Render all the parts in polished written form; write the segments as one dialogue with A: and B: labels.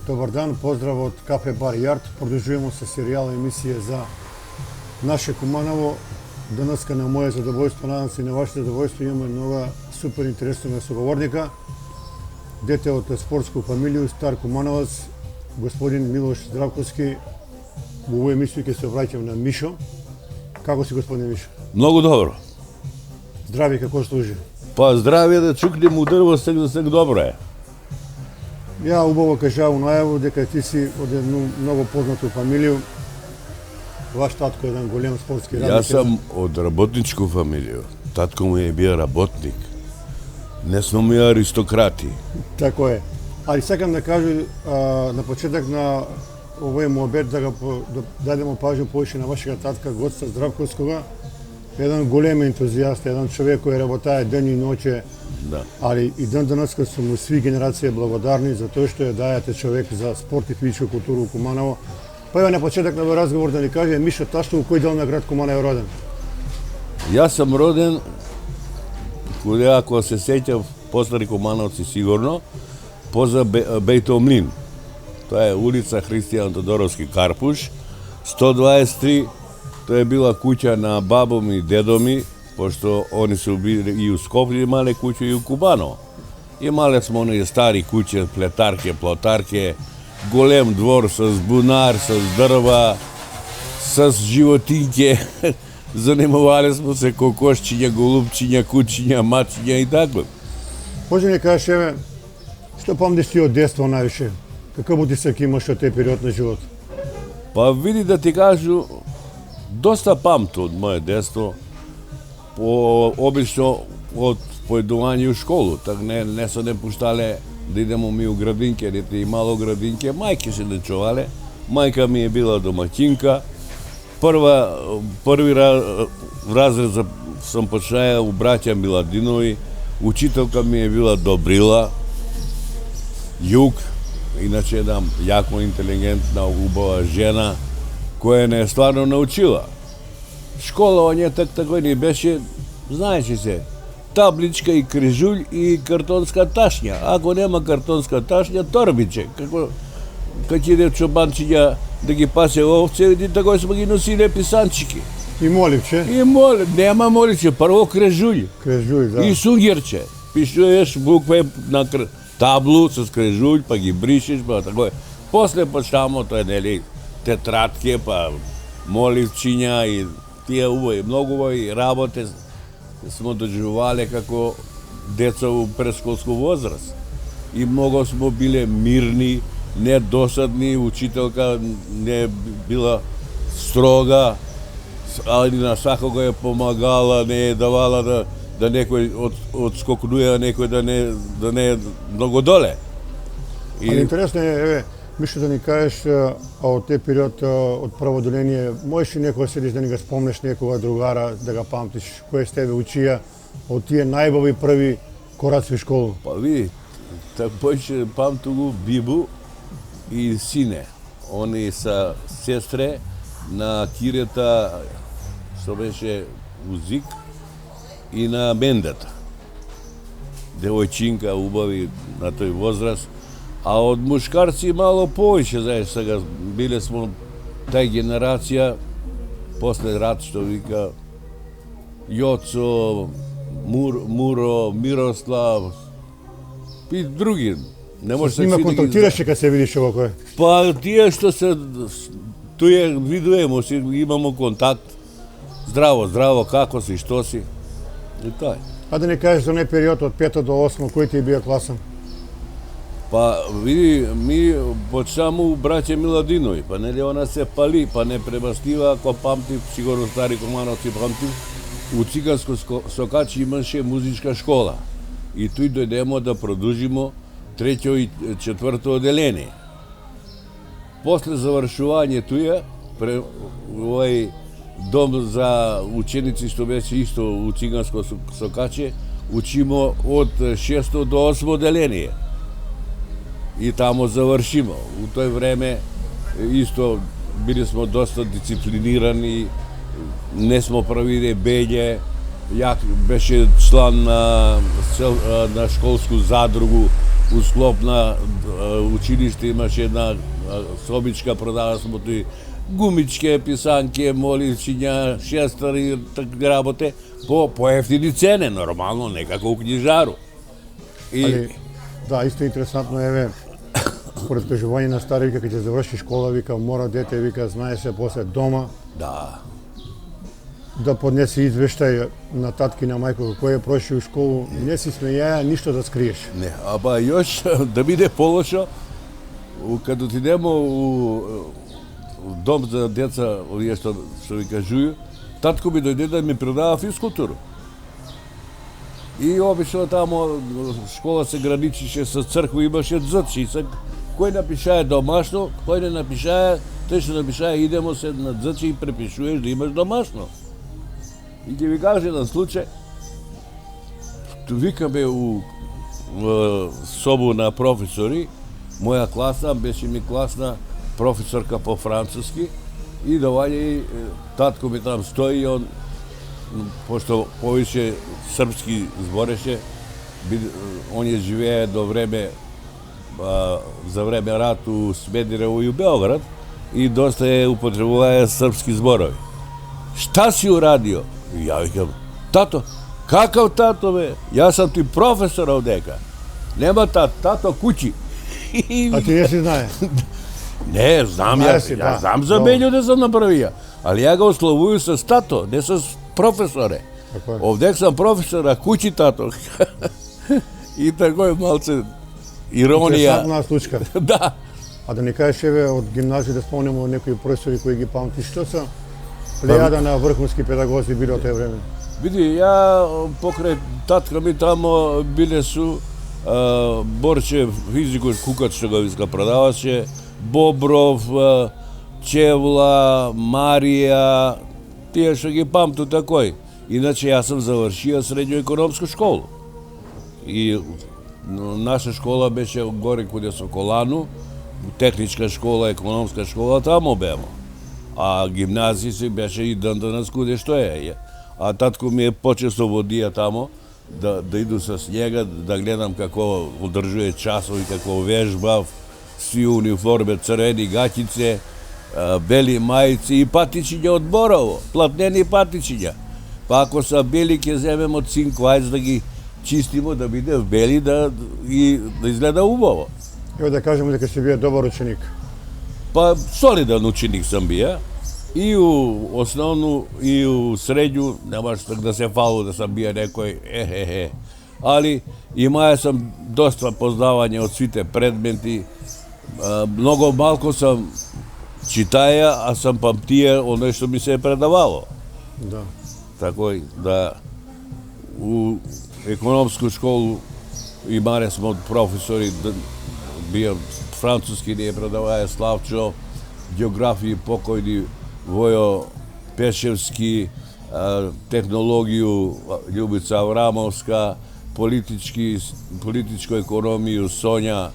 A: Добар дан, поздрав од Кафе Бар Јард. Продолжуваме со серијал емисија за наше Куманово. Денеска на моје задоволство, надам се и на ваше задоволство, имаме нова супер интересна соговорника. Дете од спортску фамилија, стар Кумановец, господин Милош Здравковски. Во овој емисија ќе се обраќам на Мишо. Како си, господин Мишо?
B: Многу добро.
A: Здрави, како служи?
B: Па здравје да чукнем у дрво, сек за сек добро е.
A: Ја убаво кажав најаво дека ти си од една многу познату фамилија. Ваш татко е еден голем спортски радник.
B: Јас сум од работничку фамилија. Татко му е бил работник. Не сме ми аристократи.
A: Така е. Али сакам да кажу на почеток на овој муабет да дадемо пажнја повеќе на вашиот татка Гоца Здравковскога. Еден голем ентузијаст, еден човек кој работае ден и ноќе.
B: Да.
A: Али и ден денеска сум му сви генерации благодарни за тоа што ја дајате човек за спорт и физичка култура у Куманово. Па ева на почеток на овој разговор да ни каже Мишо ташно у кој дел на град Куманово е роден?
B: Јас сум роден, каде ако се сеќав постари Кумановци сигурно, поза Бејтомлин. Тоа е улица Христијан Тодоровски Карпуш, 123. Тоа е била куќа на бабом и дедом ми, пошто они се убили и у Скопје имале куќа и у Кубано. Имале смо оние стари куќе, плетарке, плотарке, голем двор с бунар, с дрва, с животинке. Занимавале смо се кокошчиња, голубчиња, кучиња, мачиња и така.
A: Може ни кажеш, еве, што памтиш ти од детство највише? Каков утисак имаш од тој период на живот?
B: Па види да ти кажу, доста памту од моје детство, обично од поедување у школу, так не се не пуштале да идемо ми у градинке, дете имало градинке, мајке се не чувале, мајка ми е била домаќинка, први разред сам почнаја у браќа Миладинови, учителка ми е била Добрила Јук, иначе една јако интелигентна, убава жена, која не е стварно научила. Школовање така ни беше, знаеше се, табличка и крижулј и картонска ташња. Ако нема картонска ташња, торбиче. Како ќе иде чобанчиња да ги пасе овце, и така сме ги носиле писанчики.
A: И моливче?
B: И нема моливче, прво крижулј.
A: Крижулј, да.
B: И сунгерче. Пишуваш букве на таблу с крижулј, па ги бришеш, па така. После почнемо тоа нели тетрадке, па моливчиња и тие убави, многу убави работе смо доживувале како деца у предшколско возраст. И многу смо биле мирни, недосадни, учителка не била строга, али на сакого е помагала, не е давала да некој одскокнуе, некој да не е многу доле.
A: Али интересно е, еве, Мишо, да ни кажеш, од тој период од прво одделение, можеш ли некоја седиш да ни го спомнеш некога другара, да го памтиш, кој с тебе учија од тие најбави први кораци во школу?
B: Па види, так појше памту го Бибу и сине. Они са сестре на кирета, што беше Узик, и на Мендата. Девојчинка убави на тој возраст. А од мушкарци мало повеќе, знаеш, сега биле смо тај генерација, после рат, што вика, Јоцо, Муро, Мирослав и други. Не може
A: да контактираше кога се видиш овој?
B: Па тие што се туе видуемо, имамо контакт. Здраво, како си, што си? И тај.
A: А да не кажеш за оној период од 5 до 8, кој ти е бија класа?
B: Па види, ми почнamo у браќа Миладинови, па нели она се пали, па не пребастива, ако памти, сигурно стари Кумановци памти, у Циганско Сокачи имаше музичка школа. И туј дојдемо да продолжимо трето и четврто одделение. После завршување туја, овој дом за ученици што беше исто у Циганско Сокаче, учимо од 6 до 8 одделение. И тамо завршимо. У тој време исто били смо доста дисциплинирани, не смо правиле бење, Ја беше члан на школску задругу у склоп на училиште, имаше една собичка, продава смо тој гумичке, писанке, моливчиња, шестари, такви работе, по ефтини цене, нормално, некако у книжару.
A: Али, да, исто интересантно еве, според кажување на стари, вика, кога ќе заврши школа, вика, мора дете, вика, знае се после дома, да поднесе извештај на татки, на мајко, кој е прошил школу, не си смејаја ништо да скриеш.
B: Не, аба још да биде полошо, кога отидемо у дом за деца, овие што ви кажуju, татко ми дојде да ми предава физкултуру. И обично тамо школа се граничише со црква, имаше дзъци. Кој напишае домашно, кој не напишае, тој што напишае идемо се на дзъци и препишуваш да имаш домашно. И ќе ви кажа еден случај. Викаме у собу на професори, моја класна беше ми класна професорка по француски и доаѓа и татко ми там стои и он, пошто повише српски збореше, он ја живее до време за време рат у Смедирево и у Београд и доста е употребувае српски зборови. Шта си урадио? И ја викам, тато, какав тато бе? Јас сам ти професор овдека. Нема тато куќи.
A: А ти не си знае?
B: Не, знам ја знам за мењу да сам направија. Али ја го ословуju с тато, не с професоре. Овдек сам професор, а куќи тато. И тако е малце иронија.
A: Интересна случка.
B: Да.
A: А да ни кажеш, еве, од гимназија да спомнеме некои професори кои ги памтиш, што се плејада на врхунски педагози биле од тој време?
B: Види, ја покрај татка ми тамо биле су Борче, физикот Кукат што го иска продаваше, Бобров, Чевла, Марија, тие што ги памту такој. Иначе јас сам завршија средњу економска школа. И наша школа беше горе куде со Колану, техничка школа, економска школа, тамо бемо. А гимназија си беше и данас куде што е. А татко ми е почесто водија тамо, да иду с njega, да гледам како одржува часови, како вежбав, сви униформе, црвени гаќице, бели мајци и патичиња од Борово, платнени патичиња. Па ако са бели, ќе земемо цинко, ајде да ги чистимо, да биде бели, да изгледа убаво.
A: Ево да кажеме дека си бие добар ученик.
B: Па солиден ученик сам бија. И у основну, и у средњу, немаш так да се фалу да сам бија некој Али имаја сам доста познавање од сите предмети. Многу малко сам читаја, а сам памтија оно што ми се е предавало.
A: Да.
B: Такој да у економску школу имале сме од професори, бија француски ни е предаваја Славчо, географија покојни Војо Пешевски, технологију Љубица Аврамовска, политичко економију Сонја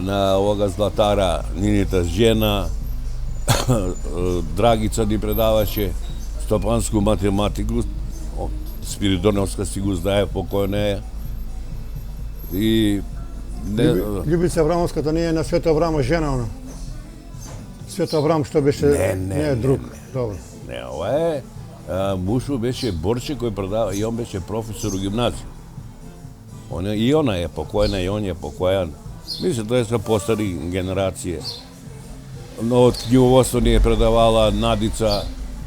B: на овога Златара, Нинита жена, Драгица ни предаваше стопанску математику, Спиридоновска си го знае покојна е. И
A: Љубица Аврамовската не е на Свето Аврамо жена, она? Свето Аврам што беше не е друг. Добро.
B: Не, ова е мушу беше Борче кој предава и он беше професор у гимназија. И она е покојна и он е покојан. Мислам тоа се постари генерација. Но од книговодство ни е предавала Надица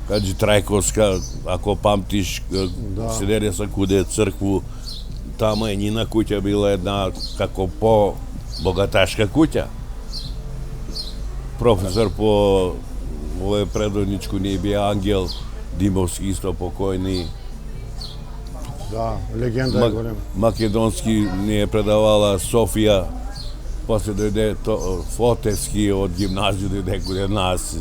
B: Каджи Трајковска, ако памтиш, седеле са куде цркву, тама е нина куќа била една како по-богаташка куќа. Професор по овој предодничку ни бија Ангел Димовски, исто покојни.
A: Да, легенда е голема.
B: Македонски ни е предавала Софија, после дојде Фотевски од гимназија, дојде куде нас.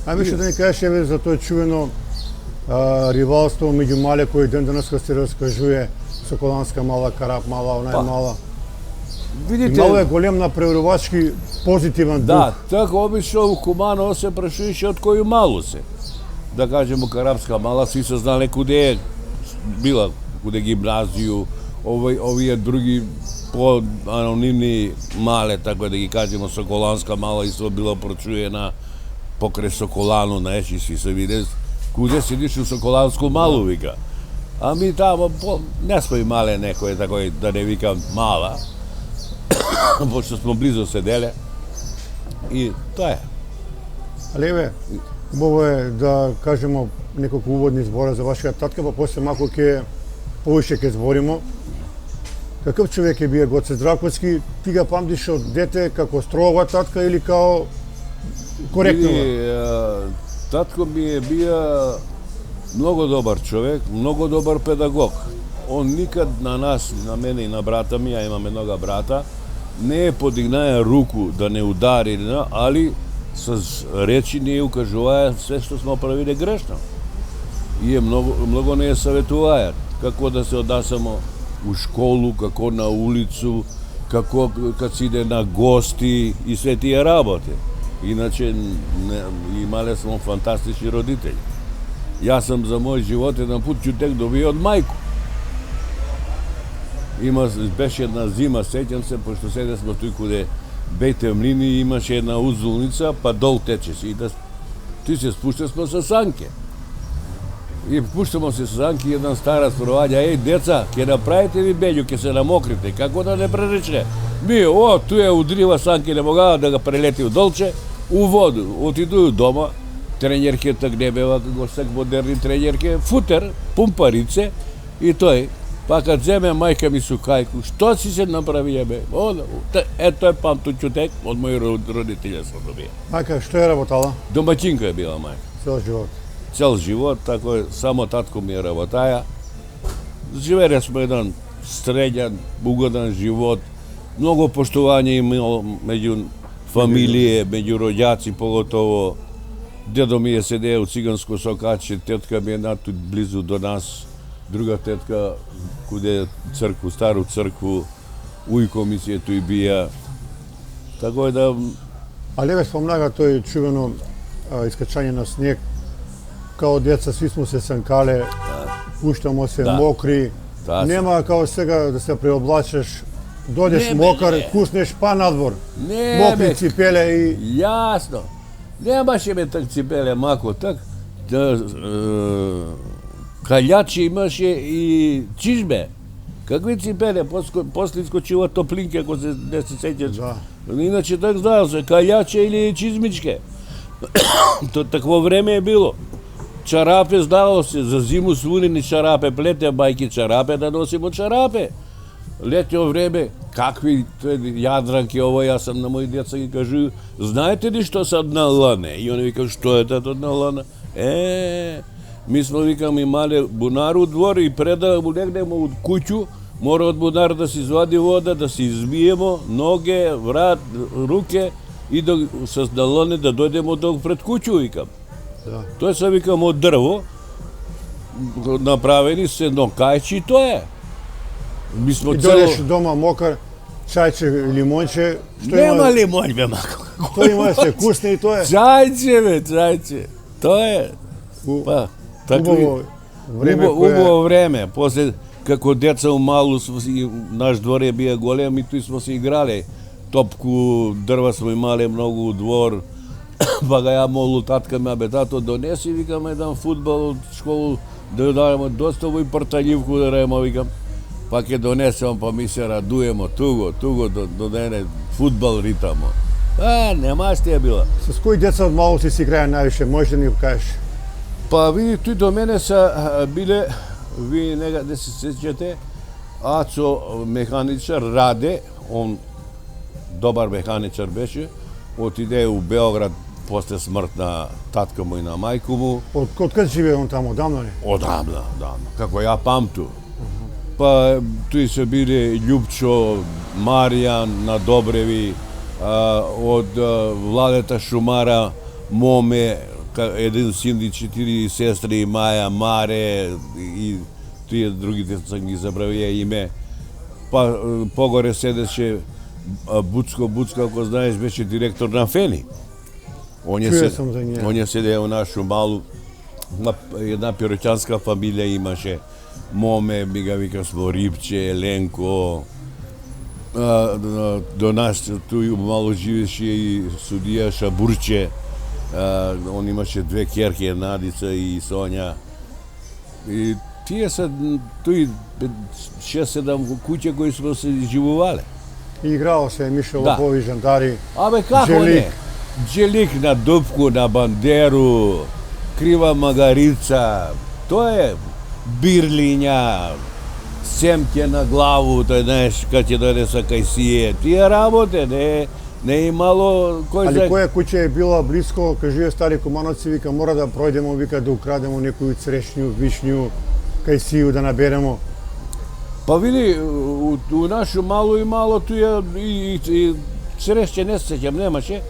A: Ајде што да ни кажеш еве за тоа чувено ривалство меѓу мале кој ден денеска се раскажува, Соколанска мала, Карап мала, она е мала.
B: Видите,
A: мало е голем на преварувачки позитивен дух.
B: Да, така обично у Куманово се прашуваше од кој малу се. da kažemo Karapska mala, svi su znali kude je bila, kude gimnaziju, ovi drugi po anonimni male, tako da gi kažemo Sokolanska mala isto bila pročujena pokraj Sokolanu, neći svi se vide, kude si išli u Sokolansku malu, vika. A mi tamo, ne smo imali nekoje, tako da ne vikam mala, pošto smo blizu sedele i to je.
A: Ali evo, ovo je da kažemo nekog uvodni zbora za vašega tatka, pa posle malo poviše ke zborimo. Kakav čovjek je bio Goce Zdravkovski? Ti ga pamtiš od dete kako strogova tatka ili kao korektnova?
B: Tatko mi je bio mnogo dobar čovjek, mnogo dobar pedagog. On nikad na nas, na mene i na brata mi, ja imam jednoga brata, ne podignaje ruku da ne udari, ali sa reči ne ukažuvaja sve što smo pravili grešno. I mnogo ne je savjetuvaja kako da se odnosimo u školu, kako na ulicu, kako kad se ide na gosti i sve tije rabote. Inače, imali smo fantastični roditelji. Ja sam za moj život jedan put tek dobio od majku. Беше jedna zima, sećam se, pošto sede smo tu kude Bejte mlini i imaš jedna uzulnica, pa dol tečeš i da ti se spuštaš smo sa sanke. I puštamo se sa sanke, jedan starac provađa, ej, deca, ke napravite vi belju, ke se namokrite, kako da ne prerečne? Mi, tu je udriva sanke, ne mogala da ga preleti u dolče, u vodu, otiduju doma, trenerke tak ne beva, kako sak moderni trenerke, futer, pumparice i to je. Pa kad zeme majka mi su kajku, što si se napravio be? To je pamtuću tek, od mojih roditelja sam dobio.
A: Majka, što je rabotala?
B: Domaćinka je bila majka.
A: Cel život.
B: Cel život, tako je, samo tatko mi je rabotaja. Živeli smo jedan srednjan, ugodan život, mnogo poštovanja imao među familije, među rođaci pogotovo. Dedo mi je sedeo u Cigansko Sokače, tetka mi je tu blizu do nas, druga tetka kude crkvu, staru crkvu, ujko mi se je tu i bija. Tako je da...
A: Ali evo spomnaga to je čuveno iskačanje na snijeg. Kao djeca svi smo se sankale, puštamo se mokri. Nema kao svega da se preoblačeš, dođeš mokar, kusneš pa na dvor. Mokri cipele i...
B: Jasno. Nemaš me tak cipele mako, tak kaljači imaš je i čižbe. Kakve cipele, posle iskočiva toplinke ako se ne se sećaš. Inače tak znao se, kaljače ili čizmičke. To takvo vreme je bilo. Čarape znalo se, za zimu svunini čarape, plete bajke čarape, da nosimo čarape. Letnjo vreme, kakvi jadranke ovo, ja sam na moji djeca i kažu, znajete li što sad na lane? I oni vikaju, što je to na lana? Mi smo, vikam, imali bunar u dvor i ulegnemo u kuću, mora od bunara da se izvadi voda, da se izmijemo, noge, vrat, ruke i sa nalane da dojdemo pred kuću, vikam. To je sad, vikam, od drvo, napraveni se nokajči i to je.
A: I dođeš doma mokar, čajče, limonče.
B: Nema limonjbe, mako.
A: To ima se kusne i to je.
B: Čajče, to je.
A: Ubovo
B: vreme. Posle, kako deca u malu, naš dvor je bio golem i tu smo se igrali. Topku, drva smo imali mnogo u dvor. Pa ga ja molu tatka me, abe tato, donesi, vikam, jedan futbol u školu, da dajemo dosta ovoj portaljivku da radimo, vikam. Pa ke donesemo, pa mi se radujemo, tugo, do dene futbal ritamo. Nema što je bila.
A: S koji djeca od malo si igraja najviše, možeš da mi kažeš?
B: Pa vidi, tu do mene sa bile, vi ne se sjećate, Aco mehaničar Rade, on dobar mehaničar beše, otide u Beograd posle smrtna tatka mu i na majku mu.
A: Od kad žive on tamo, davno li?
B: Odavno, kako ja pamtu. Pa tu su bili Ljubčo, Marijan na Dobrevi, od Vladeta Šumara, Mome, jedan sin i 4 sestre, Maja, Mare i ti drugi sam ih zabravio ime. Pa pogore sedeće Bucko, ako znaš, beše direktor na Feni. On je sedeo u našu malu една пиротјанска фамилија имаше. Моме, ми ga вика смо Рипче, Еленко. До нас туј мало живеше и судија Шабурче. Он имаше две керки, Надица и Сонја. И тие се туи 6-7 куќа кои сме се живувале.
A: И играло се Мишо
B: Да.
A: Лобови, Жандари.
B: Абе како
A: Джелик.
B: не? Джелик на Дупку, на Бандеру, Крива Магарица, тоа е Бирлиња, Семке на главу, тој знаеш, кад ќе дојде са кајсие. Тие работе, не имало кој
A: Али
B: за...
A: која куќа е била близко, кажи стари кумановци, вика мора да пројдемо, вика да украдемо некоju црешњу, вишњу, кајсију да наберемо.
B: Па види, у нашу мало и мало туја и црешće не се сеќам, немаше,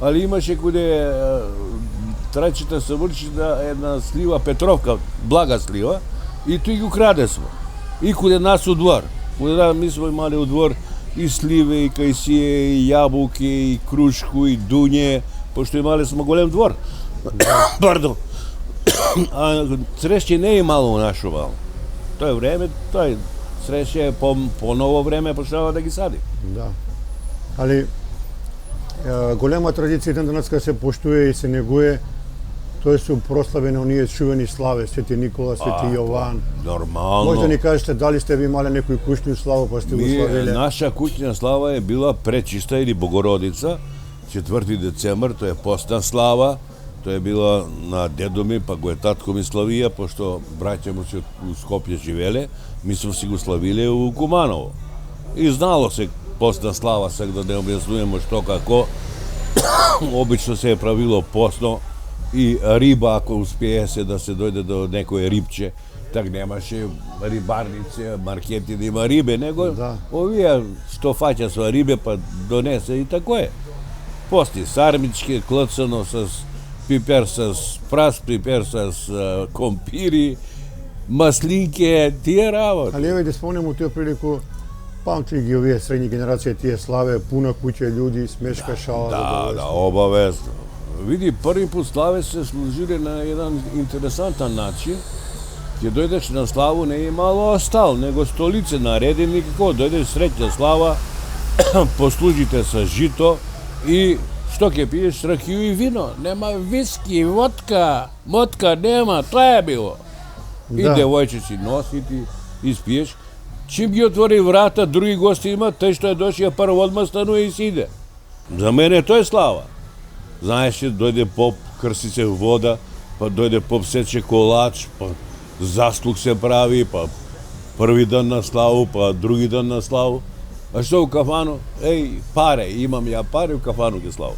B: али имаше куде трачета се врчи да една слива Петровка, блага слива, и тој го краде смо. И куде нас у двор. Куде ми смо имали у двор и сливе, и кајсие, и јабуки, и крушку, и дуње, пошто имале смо голем двор. Пардон. А црешće не имало у нашу мало. Тоа е време, тоа е црешće по ново време почнава да ги сади.
A: Да. Али голема традиција ден денеска се поштуе и се негуе. Тоа се прославени оние чувени славе, Свети Никола, Свети Јован.
B: Нормално.
A: Може да ни кажете дали сте ви имале некој куќну славу па сте го славиле?
B: Наша куќна слава е била Пречиста или Богородица, 4 децемвр, тоа е постна слава. Тоа е била на дедо ми, па го е татко ми славија, пошто браќа му се у Скопје живеле, ми сме си го славиле у Куманово. И знало се постна слава, сега да не објаснуваме што како. Обично се е правило постно и риба, ако успее се да се дојде до некое рибче, так немаше рибарнице, маркети да има рибе, него
A: Да.
B: овие што фаќа со рибе, па донесе и тако е. Пости сармички, клцано с пипер с прас, пипер с компири, маслинке, тие работи.
A: Али еве да спомнем у тој прилику, памти ги овие средни генерација тие славе, пуна куќа људи, смешка, шала,
B: Да,
A: задоволство.
B: обавезно. Види, први пут славе се служиле на еден интересантан начин. Ќе дојдеш на славу, не е мало остал, него столице наредени, како дојдеш среќна слава, послужите со жито и што ќе пиеш, ракију и вино. Нема виски, водка, мотка нема, тоа е било. И
A: Да.
B: девојчици носи ти, испиеш. Чим ги отвори врата, други гости има, тој што е дошија прво одма станува и си иде. За мене тоа е слава. Знаеш, дојде поп, крси се вода, па дојде поп сече колач, па заслуг се прави, па први ден на славу, па други ден на славу. А што у кафану? Еј, паре, имам ја паре, у кафану ги славу.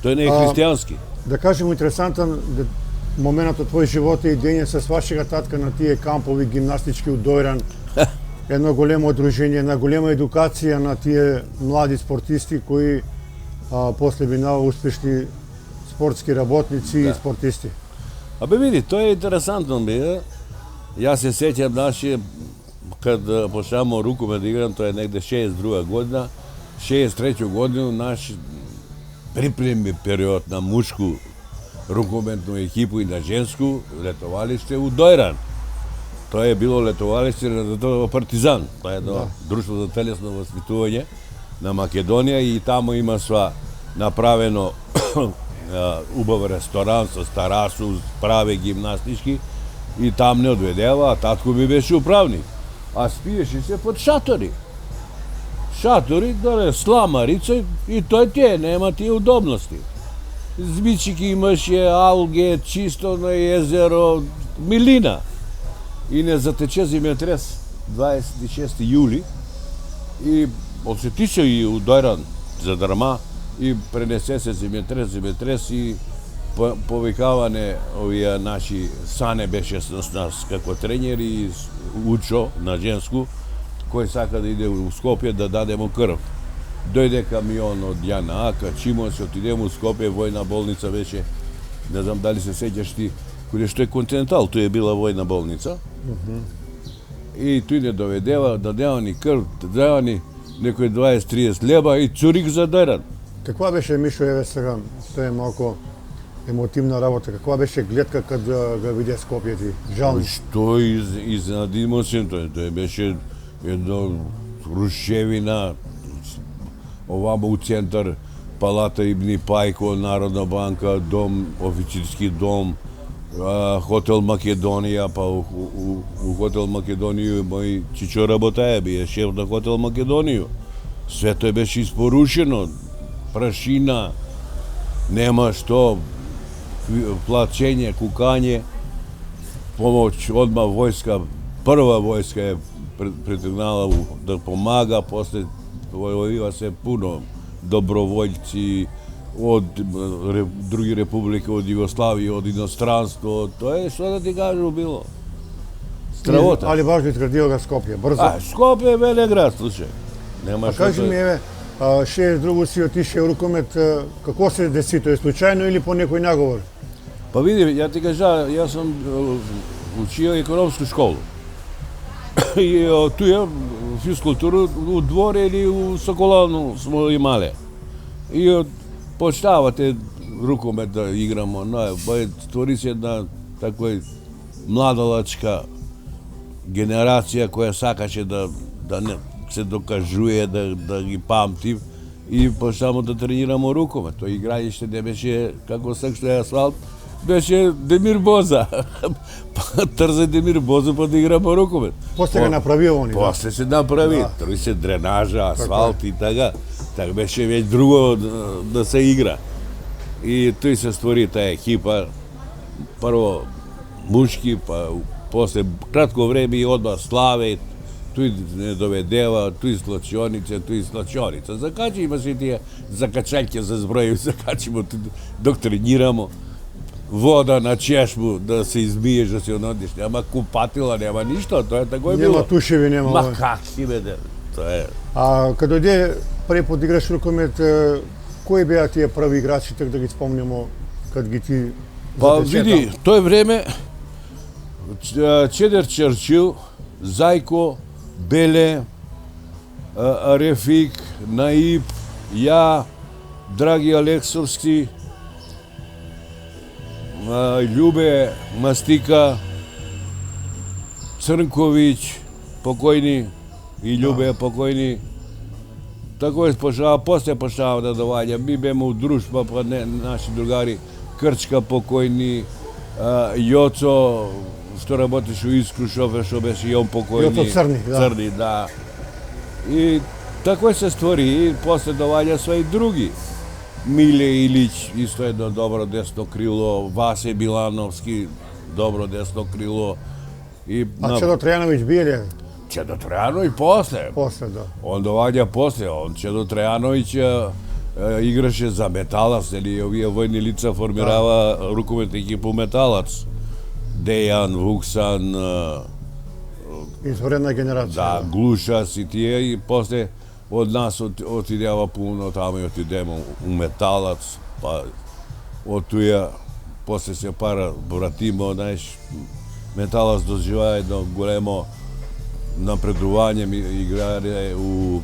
B: Тој не е христијански.
A: Да кажем интересантен моментот од твој живот и дење с вашега татка на тие кампови гимнастички у Дојран. Едно големо одружение, една голема едукација на тие млади спортисти кои после минава успешни спортски работници и спортисти.
B: Абе види, тоа е интересантно бе. Јас се сеќам наши кад почнавamo рукомет да играм, тоа е негде 62 година, 63 година наш припремни период на мушку рукометну екипу и на женску летовалиште у Дојран. Тоа е било летовалиште на Партизан, тоа е едно друштво за телесно воспитување на Македонија и таму има сва направено убав ресторан со тарасу, праве гимнастички и там не одведева, а татко ми беше управник. А спиеше се под шатори. Шатори, доле сламарица и тој тие, нема тие удобности. Змичики имаше, алге, чисто на езеро, милина. И не затече земјотрес 26 јули и осетише и у Дојран за дрма и пренесе се земјотрес и повикаване овие наши Сане беше с нас како тренер и Учо на женску кој сака да иде у Скопје да даде му крв. Дојде камион од Јана Ака, чимо се отидем у Скопје, војна болница беше, не знам дали се сеќаш ти, каде што е Континентал, тој е била војна болница. И тој не доведева, дадева ни крв, дадева ни некој 20-30 леба и цурик за Дојран.
A: Каква беше Мишо еве сега, тоа е малку емотивна работа. Каква беше гледка кад го виде Скопје ти? Жал ми.
B: Што изненадимо се, тој беше едно рушевина, овамо у центар, Палата Ибни Пајко, Народна банка, дом, офицерски дом, Хотел Македонија, па у Хотел Македонија мој чичо работаја, бие шеф на Хотел Македонија. Све тој беше испорушено, прашина, нема што, плачење, кукање, помоќ, одма војска, прва војска е претегнала да помага, после појавива се пуно добровољци од други републики, од Југославија, од иностранство, тоа е што да ти кажу било. Стравота.
A: Али важно изградио га Скопје, брзо.
B: Скопје е велик град, слушај. Нема што.
A: Кажи ми, еве, 62 си отише у рукомет, како се деси, тоа е случајно или по некој наговор?
B: Па види, ја ти кажа, јас сум учио економску школу. И туја физкултуру у дворе или у Соколану смо имале. И почнавате рукомет да играмо, створи се една такој младалачка генерација која сакаше да не се докажуе, да ги памти и почнаваме да тренирамо рукомет. Тој играње не беше како сега што е асфалт, беше Демир Боза. Трзе Демир Боза па да играмо рукомет.
A: После го направи они.
B: После се направи, трои се дренажа, асфалт и така. Така беше веќе друго да се игра. И тој се створи таа екипа, прво мушки, па после кратко време и одма Славе, тој не доведева, тој слачоница. Закачи имаше тие закачајке за зброј, закачимо док тренирамо. Вода на чешму да се измиеш, да се одиш, нема купатила, нема ништо, тоа е тако е било.
A: Нема тушеви, нема.
B: Ма как си бе, тоа е.
A: А кога дојде први пат играш рукомет, кои беа тие први играчи, така да ги спомнеме, кад ги ти
B: Па види, тој време Чедер Черчил, Зајко, Беле, Рефик, Наиб, ја, Драги Алексовски, Љубе Мастика, Црнковиќ, покојни, и Љубе покојни. Тако е почнава, после почнава да доваѓа. Ми беме у дружба, па наши другари, Крчка покојни, Јоцо, што работеше у Искру, шофер, што беше и он покојни.
A: Јоцо Црни, да.
B: Црни, да. И тако се створи, и после доваѓа свои други. Миле Илич, исто едно добро десно крило, Васе Билановски, добро десно крило. И
A: Чедо Тројановиќ бие ли?
B: Чедо Тројановиќ после.
A: После, да.
B: Он доваѓа после, Чедо Тројановиќ играше за Металац, или овие војни лица формирава руководна екипа Металац. Дејан, Вуксан,
A: Изворена генерација.
B: да, Глушас и тие, и после од нас отидева пуно таму и отидемо у Металац, па од туја после се пара вратимо, знаеш, Металац доживаа едно големо напредување, играе у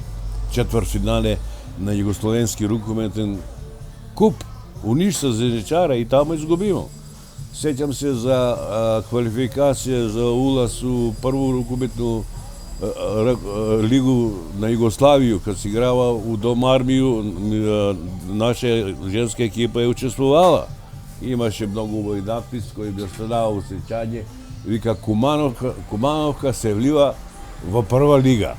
B: четвртфинале на југословенски рукометен куп у Ниш со Зеничара и таму изгубимо. Сеќам се за квалификација за улаз у прву рукометну лигу на Југославију, кад се играва у Дом армију, наша женска екипа е учествувала. Имаше многу убави надпис кој би останава у сеќање, вика Кумановка се влива во прва лига.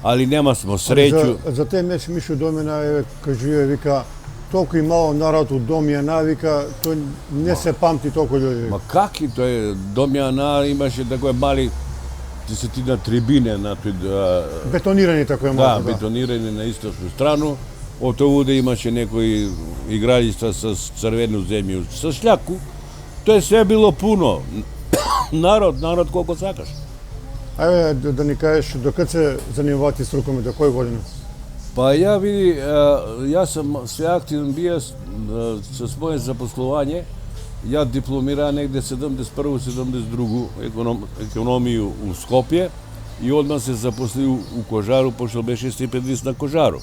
B: Али нема смо среќу.
A: За тој меч Мишо Домина кажува, вика, толку и мало народ у Домјана, вика, тој не се памти толку луѓе.
B: Ма каки тој Домјана имаше такој мали десетина трибине на тој
A: Бетонирани тако е малку,
B: да, бетонирани на источну страну. Од овде имаше некои игралишта со црвено земју, со шљаку. Тоа се било пуно. Народ колку сакаш.
A: Ајде да ни кажеш докад се занимавате с рукомет, до кој година?
B: Па ја види, јас сум све активен бија со моје запослување. Ја дипломира негде 71-72 економију у Скопје и одма се запосли у Кожару, пошто беше стипендист на Кожару.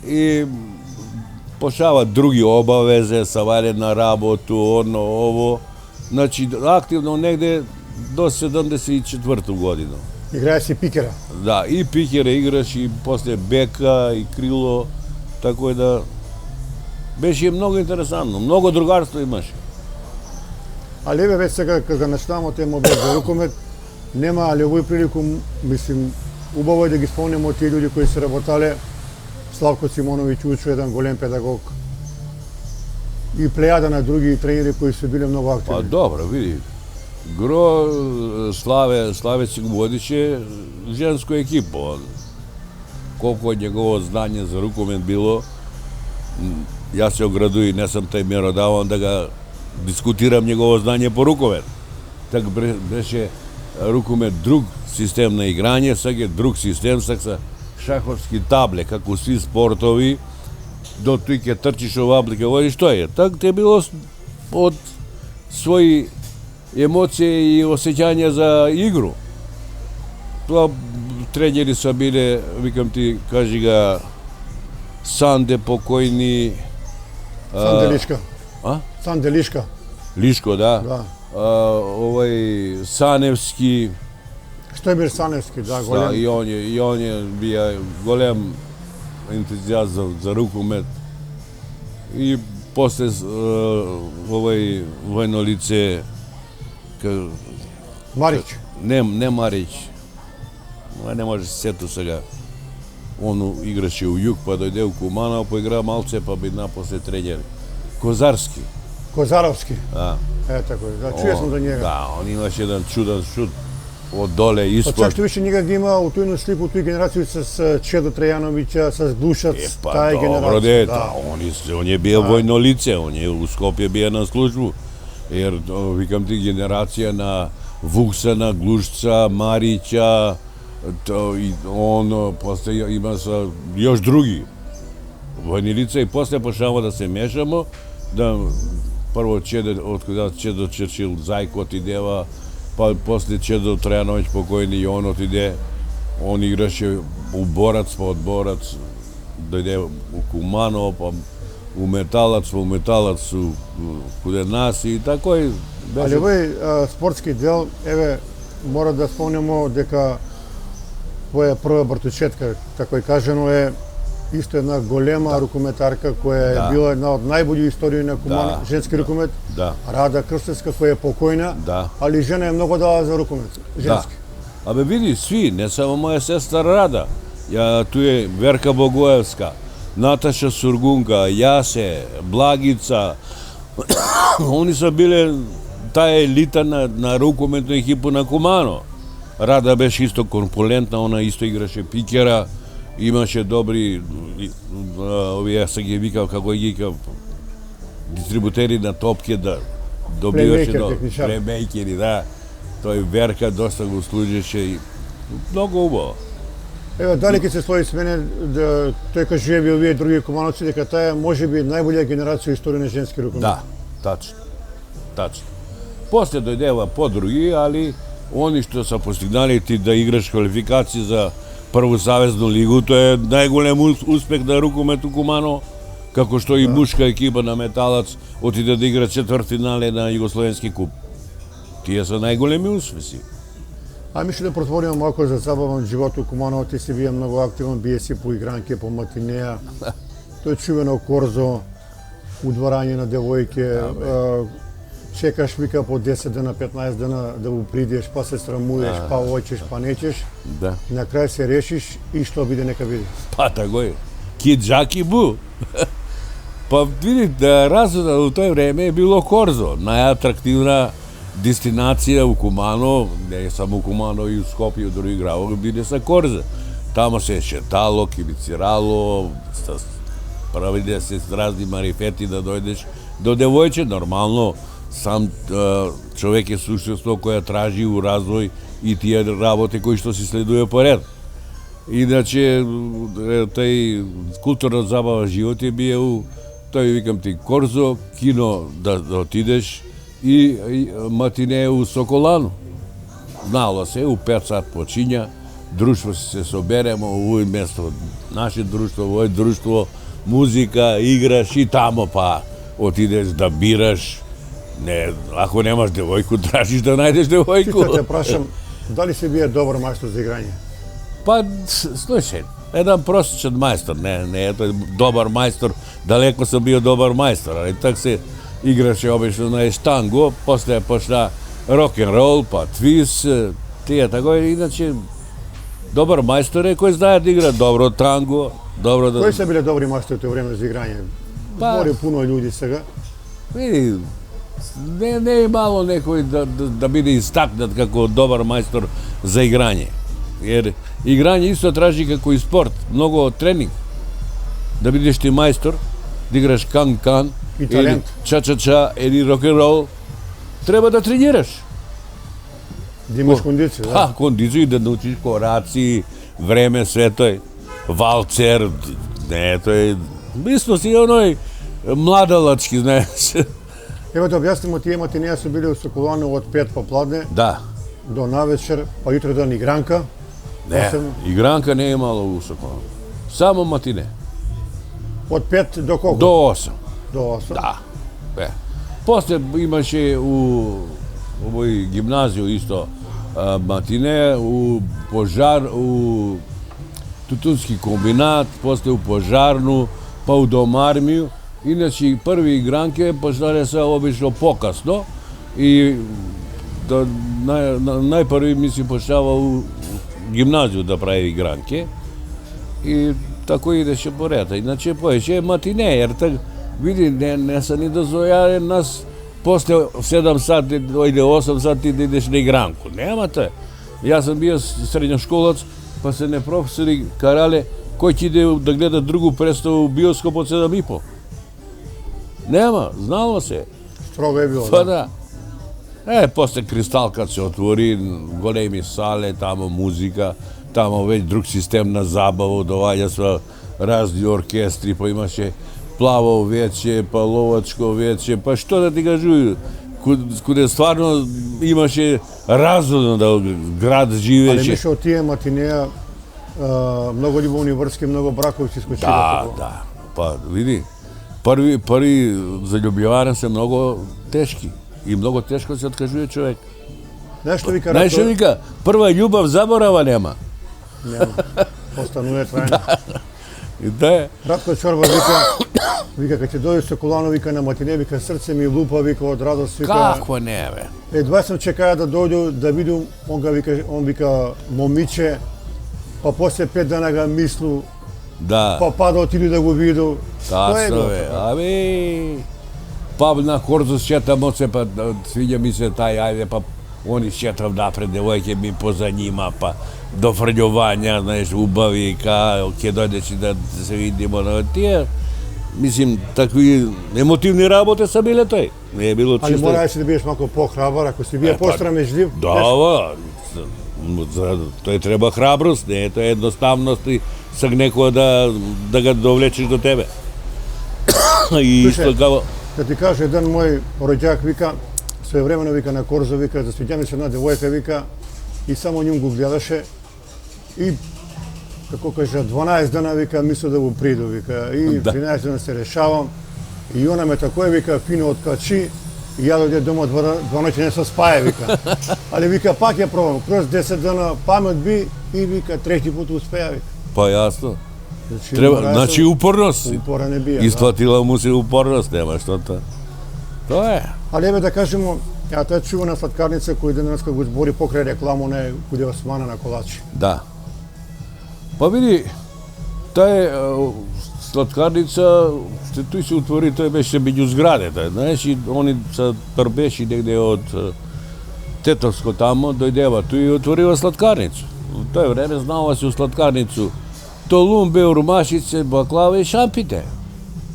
B: И Pošava drugi obaveze, savare na rabotu, ono, ovo. Znači, aktivno negde do 74. godinu.
A: Igraje si pikera.
B: Da, i pikere igraš i posle beka i krilo, tako da беше много интересантно, много другарство имаше.
A: Ali evo već сега, kada naštavamo temu za rukomet, nema, ali ovu priliku, mislim, убаво е да ги спомнimo ti ljudi koji su работали. Славко Симонович Учо, jedan голем педагог. И плеяда на други тренери koji su bili много активни.
B: Pa dobro, vidi, gro Slave si vodiće žensku ekipu. Koliko je njegovo znanje za rukomet bilo, ja se ogradujem, ne sam taj mjerodavan da ga diskutiram njegovo znanje po rukomet. Tak беше rukomet drug sistem na igranje, sad je drug sistem, sad sa šahovski table, kako svi sportovi, do tuike trčiš ovablik, vodiš, što je. Tak te je bilo od svoji emocije i osjećanja za igru. To treneri su bile, vikam ti, kaži ga, Sande pokojni.
A: Sande Liška.
B: A?
A: Sande Liška.
B: Liško, da.
A: Da.
B: Sanevski.
A: Štemir Sanevski, da, golem.
B: Da, i on je bio golem entuzijast za rukomet. I posle vojno lice
A: Marić.
B: Ne Marić. Ne može se sjetu сега. On igraše u Jug, pa dojde u Kumanovo, pa igra malce, pa bi naposle trenjeri. Kozarski.
A: Kozarovski.
B: Da.
A: Tako je, da, čuo sam za njega.
B: Da, on imaše jedan čudan šut od dole ispod.
A: Pa čak što više njega ga ima u tujnu sliku, u tuj generaciju sa Čedo Trajanovića, sa Dušac, taj generacija.
B: Da, on je bio vojno lice, on je u Skopje bio na službu. Jer, vikam ti, generacija na Vuksana, Glušca, Marića, on posle ima sa još drugi vojni lice i posle počnemo da se mešamo, da prvo Čedo Čerčil Zajko otideva, pa posle Čedo Trajanović pokojni i on otide, on igraše u Borac, pa od Borac dojde u Kumanovo, pa u Metalac kude nas i tako je.
A: Ali ovaj sportski del, еве, мора да спомнемо дека твоја прва братучетка, како е кажено, е исто една голема рукометарка која е била една од најбољи истории на Кумано, женски рукомет, Рада Крстевска, која е покојна, али жена е многу дала за рукомет, женски.
B: Абе види, сви, не само моја сестра Рада, tu je Verka Bogojevska, Nataša Surgunka, Jase, Blagica, oni su bile ta elita na rukometnu ekipu na Kumano. Rada беше isto korpulentna, ona isto igraše pikera, imaše dobri, ja sam je vikao kako je vikao, distributeri na topke da dobivaše playmakeri, da. To je Verka, dosta го служеше и много убаво.
A: Ева, дали ќе се слои с мене, да тој каже ви овие други кумановци дека таа е можеби најбоља генерација историја на женски рукомет.
B: Да, тачно. После дојдева подруги, али они што са постигнали ти да играш квалификации за прву савезну лигу, тоа е најголем успех на рукомет у Кумано, како што и мушка екипа на Металац отиде да игра четвртфинале на Југословенски куп. Тие са најголеми успеси.
A: А мислам да протвориме малку за забавен живот у Куманово, ти си бија многу активен, бие си по игранке, по матинеја. Тој чувено корзо, удварање на девојке, чекаш вика по 10 дена, 15 дена да го придеш, па се срамуеш, па оќеш, па нечеш.
B: Да.
A: На крај се решиш и што биде нека биде.
B: Па тако е. Киджаки бу. Па видите, разуда у тој време е било корзо, најатрактивна дестинација у Кумано, не само у Кумано и у Скопје, и у други градови, биде са корза. Тамо се шетало, кибицирало, правиле се разни марифети да дојдеш до девојче, нормално, сам човек е суштество која тражи у развој и тие работи кои што се следува поред. Иначе, тај културна забава живот е биел, тој викам ти корзо, кино да отидеш, и матине у Соколано. Знало се, у 5 сат почиња, друштво се соберемо, овој место, наше друштво, овој друштво, muzika, igraš i tamo pa otideš da biraš. Ne, ako nemaš devojku, tražiš da najdeš devojku.
A: Čisto te prašam, da li si bio dobar majstor za igranje?
B: Pa, slušaj, jedan prosječan majstor, ne, to je dobar majstor, daleko sam bio dobar majstor, ali tak se igraše obično na štango, posle počna rock and roll, pa twist, tije, tako je, inače, dobar majstor je koji zna da igra dobro tango, dobro da...
A: Koji su bili dobri majstori u to vreme za igranje?
B: Pa-
A: Govori puno ljudi сега.
B: Vidi, ne je malo nekoj da bude istaknat kako dobar majstor za igranje. Jer igranje isto traži kako i sport, mnogo trening. Da budeš ti majstor, da igraš kan,
A: I
B: ili
A: talent.
B: ča, ili rock and roll, treba da treniraš.
A: Da imaš kondiciju, da?
B: Pa, kondiciju da naučiš koraci, vreme, sve to je valcer, ne, to je, mi smo si onoj mladalački, znaš.
A: Evo da objasnimo, tije matineja su bili u Sokolanu od 5 popladne
B: Da,
A: do navečer, pa jutro dan igranka.
B: ne,
A: Osam-
B: igranka ne je malo usoko. Samo matine,
A: Od 5 do koliko?
B: do 8,
A: Do 8.
B: da. Posle imaše u ovoj gimnaziju isto matine, u tutunski kombinat, posle u požarnu, pa u domarmiju. Inače, prvi igranke postale se obično pokasno i najprvi mislim počava u gimnaziju da pravi igranke i tako ideše po reda. Inače, pojeće matine, jer tak vidi, ne sam ni dozvolja nas posle 7 sati ili 8 sati da ideš na igranku. Nema te. Ja sam bio srednjoškolac, pa se ne profesori karale koji će ide da gleda drugu predstavu u bioskop od 7,5. Nema, znalo se.
A: Strogo je bilo,
B: Pa
A: da.
B: da. Posle Kristal kad se otvori, golemi sale, tamo muzika, tamo već drug sistem na zabavu, dovalja sva razni orkestri, pa imaše plavo veće, pa lovačko veće, pa što da ti kažu, kude stvarno imaše razvodno da grad
A: Ali
B: živeće.
A: Mišo, tije matineja, mnogo ljubavni vrske, mnogo brakovići skočili.
B: Da, pa vidi, prvi zaljubljivanje se mnogo teški i mnogo teško se otkazuje čovjek.
A: Nešto vika
B: Znaš što vika, prva ljubav zaborava nema.
A: Nema, ostanuje trajno.
B: I da je,
A: Ratko Čorba vika kad će dođe u Sokolanu, vika na matine, vika srce mi lupa, vika od radost, vika...
B: kako ne, be?
A: Едва sam čekaja da dođu, da vidu, on vika momiće, pa poslije 5 dana ga mislu,
B: Da,
A: pa pada otidu da go vidu. To je bilo
B: tačno je,
A: tako.
B: abi, pa na korzu šetamo se, pa sviđa mi se taj, ajde, pa oni šetav napred, devojke mi poza njima, pa do frljovanja, znaš, ubavi, kje dođeš da se vidimo, no, tije, mislim, takvi emotivni rabote sa bile toj. Ne je bilo
A: Ali
B: čisto...
A: mora da biješ malo pohrabar, ako si bio posramežljiv.
B: Da, to je treba hrabrost, ne, to je jednostavnost i sad neko da ga dovlečeš do tebe. I isto kao...
A: Da ti kaže, jedan moj rođak vika, svojevremeno vika na korzo, vika, zasviđa mi se jedna devojka, vika, i samo njom go gledaše i kako kaže, 12 dana, vika, mislio da mu pridu, vika, i 13 dana se rešavam i ona me tako je, vika, fino otkači i ja dođe doma 2 noći ne sam spaje, vika. Ali, vika, pak je probam, kroz 10 dana pamet bi i, vika, treći put uspeja, vika.
B: Pa jasno.
A: Znači, mora
B: Znači upornost.
A: Uporan je bio, da.
B: Isplatila mu se upornost, nema što to. To je.
A: Ali evo da kažemo, a to je čuvana slatkarnica koju danas kad zbori pokraj reklamu, ne kude Osmana na kolači.
B: Da. Pa vidi, ta je slatkarnica, što tu se utvori, to je već među zgrade. Znači, oni sad trbeši negdje od Tetovsko tamo, dojdeva tu i otvorila slatkarnicu. U to je vreme znala se u slatkarnicu Tolum, Beur, mašice, baklave i šampite.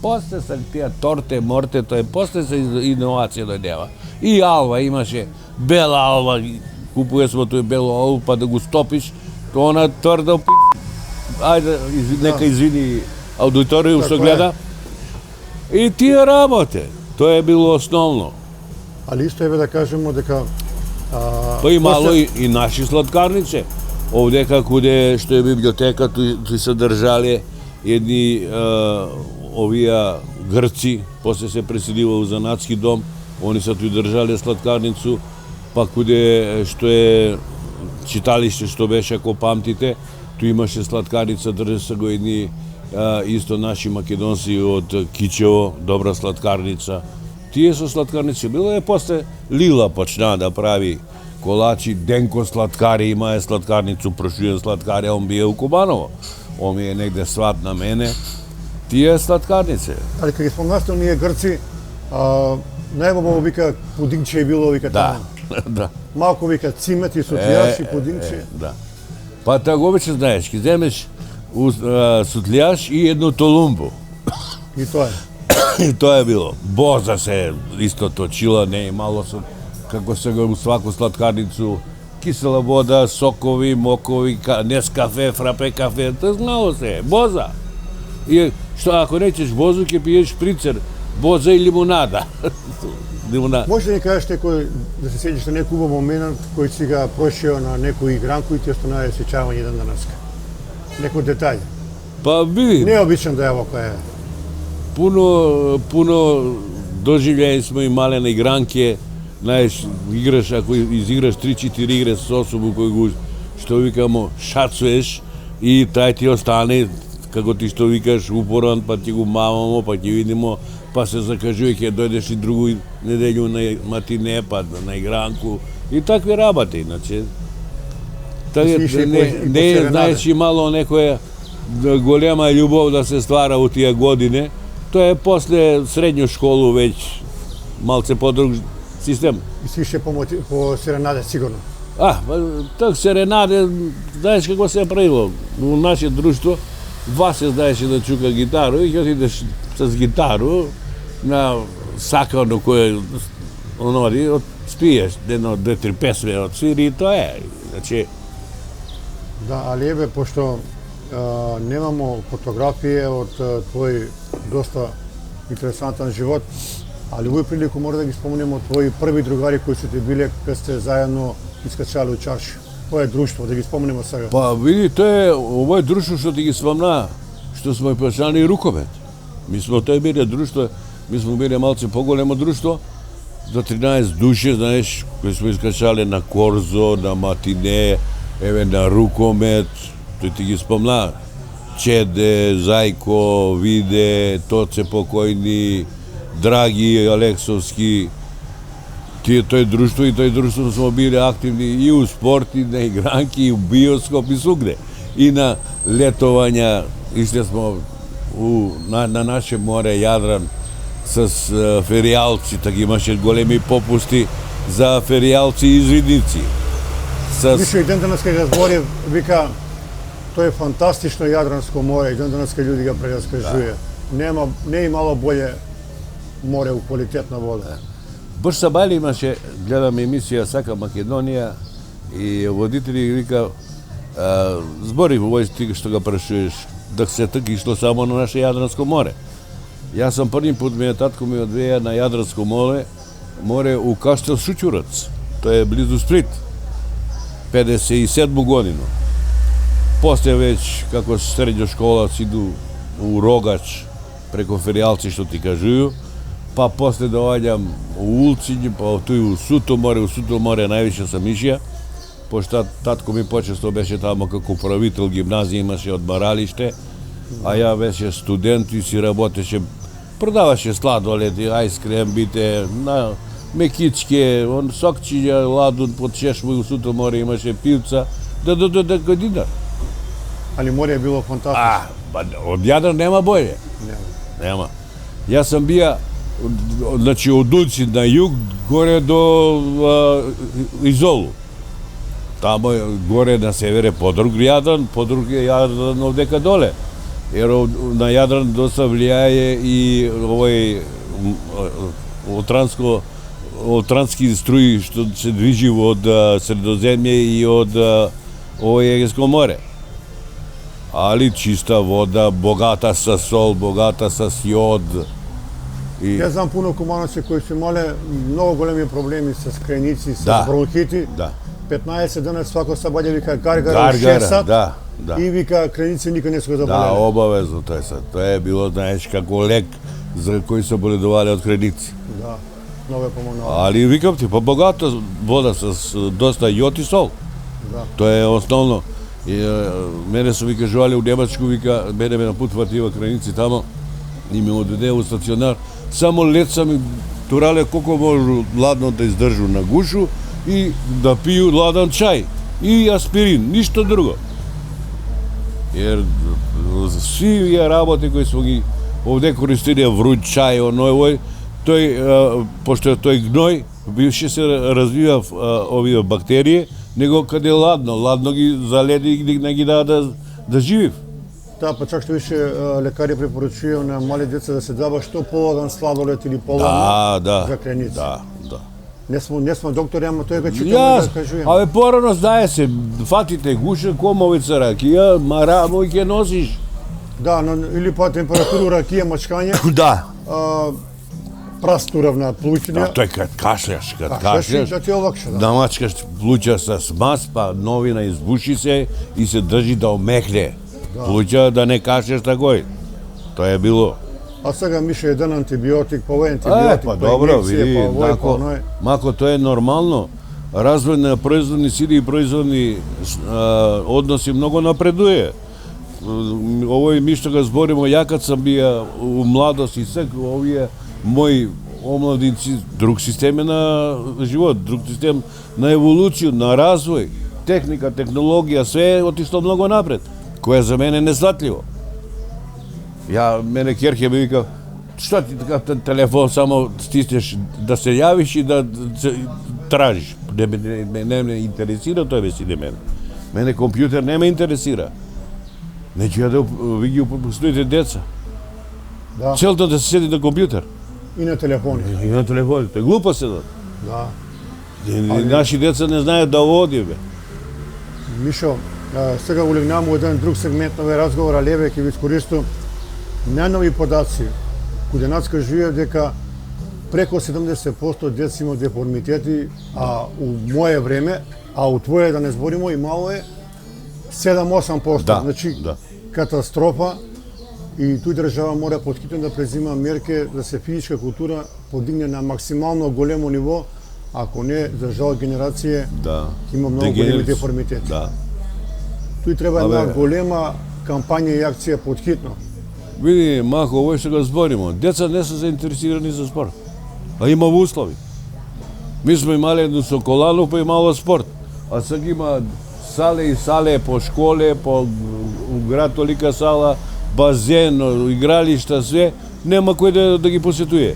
B: Posle se tija torte, morte, to je posle se inovacija dojdeva. I alva imaše, bela alva, kupuje smo tu belu alvu pa da go stopiš, to ona tvrda ajde, neka izvini auditoriju što gleda. I tije rabote, to je bilo osnovno.
A: Ali isto evo da kažemo дека...
B: Pa i malo i naši slatkarnice. Ovdje kude što je biblioteka, tu se držali jedni овие Грци, после се преселива у занатски дом, они са тој држале сладкарницу, па куде што е читалиште што беше, ако памтите, ту имаше сладкарница, држе се го едни исто наши македонци од Кичево, добра сладкарница. Тие со сладкарници било е, после Лила почна да прави колачи, Денко сладкари имае сладкарницу, Прошуен сладкари, он бие у Кубаново. Он ми е негде сват на мене. Тие сладкарници.
A: Али кога ги спомнавте оние Грци, најбаво вика пудинче е било, вика
B: Да,
A: таму.
B: да.
A: Малку вика цимет и сутлијаш и пудинче.
B: Да. Па тако обично знаеш, ки земеш сутлијаш и едно толумбо.
A: И тоа е.
B: И тоа е било. Боза се исто точила, не е мало со, како се го у сваку сладкарницу, кисела вода, сокови, мокови, Нескафе, фрапе кафе, тоа знало се, боза. И што ако нечеш бозу, ќе пиеш шприцер, боза и лимонада. Лимонада.
A: Може да ни кажеш некој, да се сеќаш на некој убав момент кој си ga прошио на некој игранку и ти останае сеќавање ден денеска? Некој детаљ.
B: Па види,
A: Необичен да ја која е.
B: Puno doživljaje smo imali na igranke, znaš, igraš, ako izigraš 3-4 igre s osobom koju što vikamo šacuješ i taj ti ostane, kako ti što vikaš, uporan, pa ti go mamamo, pa ti vidimo, pa se zakažuje kad dojdeš i drugu nedelju na matine, pa na igranku i takve rabate, znači. Не знаеш имало некоја голема љубов да се ствара у тие години. Тоа е после средњу школу веќе малце подруг систем.
A: И си ише по серенаде, сигурно.
B: Так серенаде, знаеш како се правило. У наше друштво Васе знаеше да чука гитару и ќе отидеш с гитару на сакано кој оноди, спиеш едно, две-три песме од свири и тоа е. Значи,
A: Да, али еве, пошто немамо фотографија од твој доста интересантен живот, али овој прилику мора да ги спомнеме од твои први другари кои се ти биле кога сте заедно искачали у чарши. Тоа е друштво, да ги спомнеме сега.
B: па види, тоа е овој друштво што ти ги спомна, што сме почнали рукомет. Ми сме тоа биле друштво, ми сме биле малце поголемо друштво, за 13 души, знаеш, кои сме искачали на корзо, на матине, еве на рукомет, тој ти ги спомна, Чеде, Зајко, Виде, Тоце покојни, Драги, Алексовски, тој друштво и тој друштво сме биле активни и у спорт, и на игранки, и у биоскоп, и свугде. И на летовања, ишле сме на наше море Јадран с феријалци, така имаше големи попусти за феријалци и извидници.
A: Више, и ден денеска го збори, вика, тоа е фантастично Јадранско море, и ден денеска луѓе го прераскажува. Не е мало боле море у квалитетна вода.
B: Баш Сабали имаше, гледам емисија Сака Македонија и водители вика, збори овој ти што го прашуваш, да се така ишло само на наше Јадранско море. Јас сам први пат ме татко ми одвеја на Јадранско море у Кастел Шуќурац. Тоа е близу Сплит. 57 годину. После веќе, како средња школа, иду у Рогач, преко феријалци што ти кажуju, па после доаѓам у Улцињи, па тој у Суто море највише сам ишија, пошто татко ми почесто беше тамо како управител гимназија, имаше одмаралиште, а ја беше студент и си работеше, продаваше сладоледи, ајскрем, бите, на мекичке, сокчиња, ладун под чешмо и у Суто море имаше пивца, да година.
A: Али море е било фантастично.
B: Од Јадран нема боље. Нема. Јас сам бија, значи, од Улци на југ, горе до Изолу. Тамо горе на севере подруг Јадран, подруг е Јадран овдека доле. Ер на Јадран доста влијае и овој отрански струи што се движи од Средоземје и од овој Егејско море. Али чиста вода, богата со сол, богата со јод.
A: Јас знам пуно кумановци кои се имале многу големи проблеми со крајници, со бронхити.
B: Да.
A: 15 дена свако сабаѓа вика гаргара у 6
B: Гаргара,
A: сат
B: да.
A: и вика креници никој не се го
B: Да,
A: заболеле.
B: обавезно тој сад. Тоа е било, знаеш, како лек за кои се боледувале од креници.
A: Да, многу е помогнало.
B: Али викам ти, па богата вода с доста јод и сол.
A: Да.
B: Тоа е основно. И, мене се вика жувале у Немачку, вика, мене ме напутува тива креници тамо и ми одведе у стационар. Само лед са ми турале колко може ладно да издржу на гушу и да пiju ладан чај и аспирин, ништо друго. Jer svi je работи кои smo ги ovde koristili vruć čaj, onoj, pošto je toj gnoj, više se razvija ovi bakterije, nego kad je ladno ги заледи и не ги дава да живи.
A: Да, па чак што више лекари препорачуваат на мали деца да се дава што поладен сладолед или поладно за креници.
B: Да.
A: Не сме доктори, ама тој го читаме да кажуваме.
B: Абе порано знае се, фатите гуша, комовица ракија, марамо и ќе носиш.
A: Да, но, или па температура ракија, мачкање.
B: Да.
A: Праsturavna plućnja.
B: Da, to je kad kašljaš,
A: da ti olakša. Da.
B: Namačkaš pluća sa smas, pa novina izbuši se i se drži da omekne. Pluća da ne kašljaš takoj. To je bilo.
A: A сега Миша еден антибиотик, па овој антибиотик,
B: па добро, види,
A: па
B: мако тоа е нормално. Развој на производни сили и производни односи многу напредуе. Овој ми што го зборимо, ја кад сам бија у младост и сек, овие мои омладинци, друг систем е на живот, друг систем на еволуцiju, на развој, техника, технологија, све е отишло многу напред, која за мене е несватливо. Мене керке ми вика, што ти така телефон само стиснеш да се јавиш и да се тражиш. Не ме интересира тоа веќе не мене. Мене компјутер не ме интересира. Неќе ја да ви ги пропустите деца.
A: Да.
B: Целта да се седи на компјутер.
A: И на телефони.
B: И на телефоните. Глупо се да.
A: Да.
B: Наши деца не знаат да води, бе.
A: Мишо, сега улегнам у еден друг сегмент на овој разговор, а Леве ќе ви искористам најнови подаци. Куденацка живее дека преко 70% деца имаат деформитети, а у мое време, а у твое да не зборимо, имало е 7-8%.
B: Да,
A: значи,
B: да.
A: Катастрофа. И туј држава мора поткитно да презима мерки да се физичка култура подигне на максимално големо ниво, ако не, за жал генерација има многу големи деформитети.
B: Да.
A: Туј треба една голема кампања и акција поткитно.
B: Види, мако, овој што го зборимо, деца не се заинтересирани за спорт, а има услови. Ми сме имали едно Соколану, па имало спорт, а сега има сале и сале по школе, по град толика сала, базен, игралишта, све, нема кој да ги посетуе.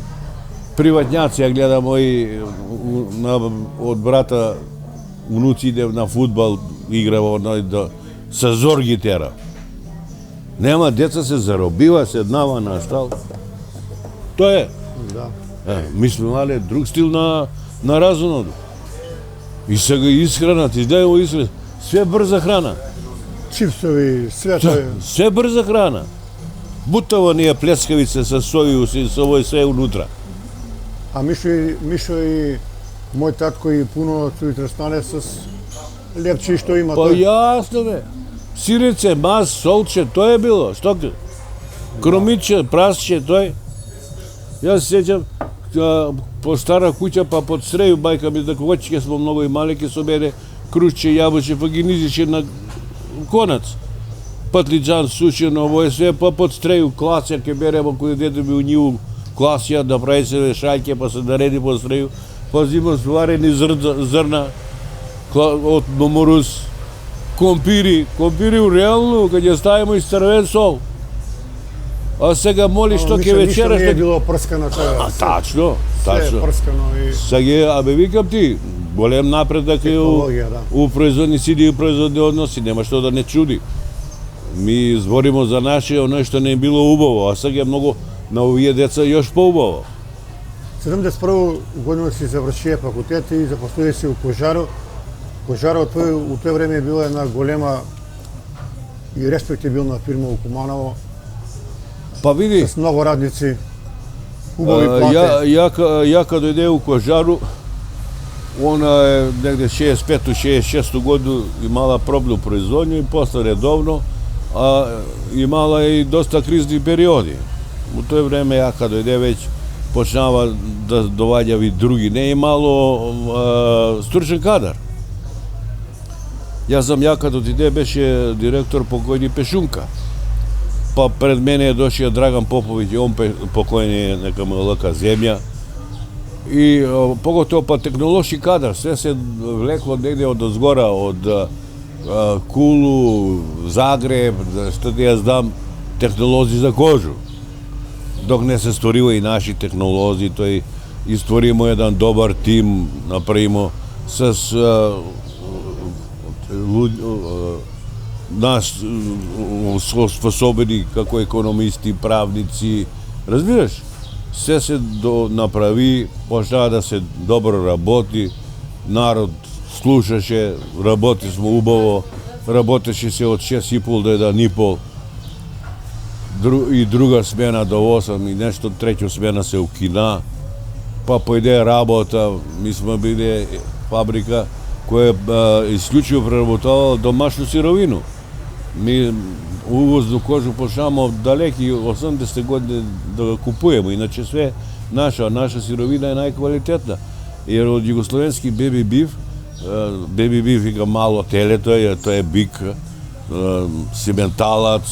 B: Приватњаци, ја гледам од брата, унуци иде на фудбал, играва со зорги тера. Нема, деца се заробива, седнава на стал. Тоа е.
A: Да.
B: Ми сме имали друг стил на разонот. И сега исхранат, издајаво исхранат. Све брза храна.
A: Чипсови, све тоа.
B: Све брза храна. Бутава ние плескавице со соју, со овој све унутра.
A: А Мишо и мој татко и пуно сујутре стане с лепчи што има
B: Па
A: тој.
B: јасно бе. Сиреце, мас, солче, тоа е било. Што кромиче, прасче, тој. Јас се сеќам по стара куќа, па под стреју бајка ми, дека кога смо многу и малеки со мене, крушче, јаболче, па ги низише на конац. Патлиџан сушено, ово е све, па под стреју класија ке беремо, кој дете би у ниву класија, да прави се шајке, па се нареди под стреју, па зима сварени зрна од моморус, компири реално, кај ја ставимо и црвен сол. А сега моли што ќе вечераш...
A: Ништо не е било прскано тоа.
B: Тачно.
A: Све е прскано и...
B: Сега, абе викам ти, голем напредак е у производни сили и производни односи, нема што да не чуди. Ми зборимо за наше, оно што не е било убаво, а сега е многу на овие деца још поубаво.
A: 71 година си завршија факултет и запослуи се у Кожаро. Кожаро у тоа време е била една голема и респектабилна фирма у Куманово.
B: Па види,
A: с многу радници, убави плати.
B: ја кога дојде у Кожару, Ona je negde 65-66 godinu imala problem u proizvodnju i posle redovno, a imala je i dosta krizni periodi. U to vreme ja kad dojde već počnava da dovaljavi drugi, ne je malo stručan kadar. Ja kad odide beše direktor pokojni Pešunka. Pa pred mene je došao Dragan Popović, on pokojni je neka laka zemlja. I pogotovo pa tehnološki kadar, sve se vleklo negde od ozgora, od Kulu, Zagreb, što ti ja znam, tehnolozi za kožu. Dok ne se stvorimo i naši tehnolozi, to je i stvorimo jedan dobar tim, napravimo s nas osposobeni kako ekonomisti, pravnici, razbiraš? Sve se napravi, počela da se dobro raboti, narod slušaše, raboti smo ubavo, raboteše se od 6,5 do 1,5, i druga smjena do 8 i nešto, treća smjena se ukina, pa pojde rabota, mi smo bili fabrika koja je isključivo prerabotovala domaću sirovinu. Mi uvoznu kožu počnemo daleki 80. godine da ga kupujemo, inače sve naša sirovina je najkvalitetna. Jer od jugoslovenski baby beef je malo tele, to je bik, simentalac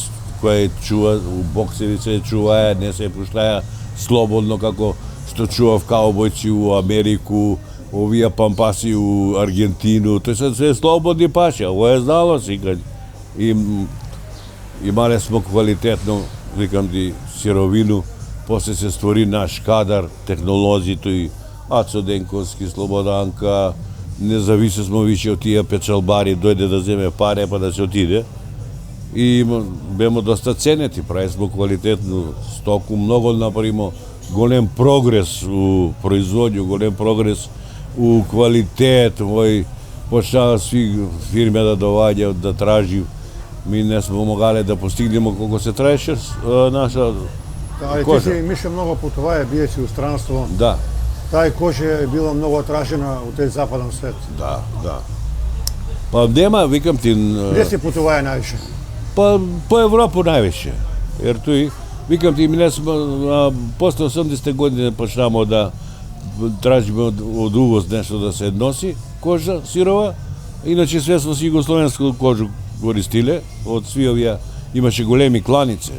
B: koji čuva, u boksevice čuvaja, ne se puštaja slobodno kako što čuva v kaubojci u Ameriku, ovija pampasi u Argentinu, to je sad sve slobodni paše, ovo je znalo si kad imali smo kvalitetnu, vikam ti, sirovinu, posle se stvori naš kadar, tehnolozi, to i Aco Denkovski, Slobodanka, ne zavise smo više od tija pečalbari, dojde da zeme pare pa da se otide. I bemo dosta ceneti, pravi smo kvalitetnu stoku, mnogo napravimo, golem progres u proizvodnju, golem progres u kvalitet, počela svi firme da dovađa, da traži. Mi ne smo mogali da postignemo koliko se traže naša
A: Ali
B: koža.
A: ti si Miša mnogo putovaje, bije si u stranstvo.
B: Da,
A: Taj koža je bila mnogo tražena u tej zapadnom svetu.
B: da. Pa nema, vikam ti,
A: Gdje si putovaje najviše?
B: pa po Evropu najviše. Jer tu i, vikam ti, mi ne smo, posle 80. godine počnemo da tražimo od uvoz nešto da se nosi, koža sirova. Inače sve smo jugoslovensku kožu koristile, od svi ovija, imaše golemi klanice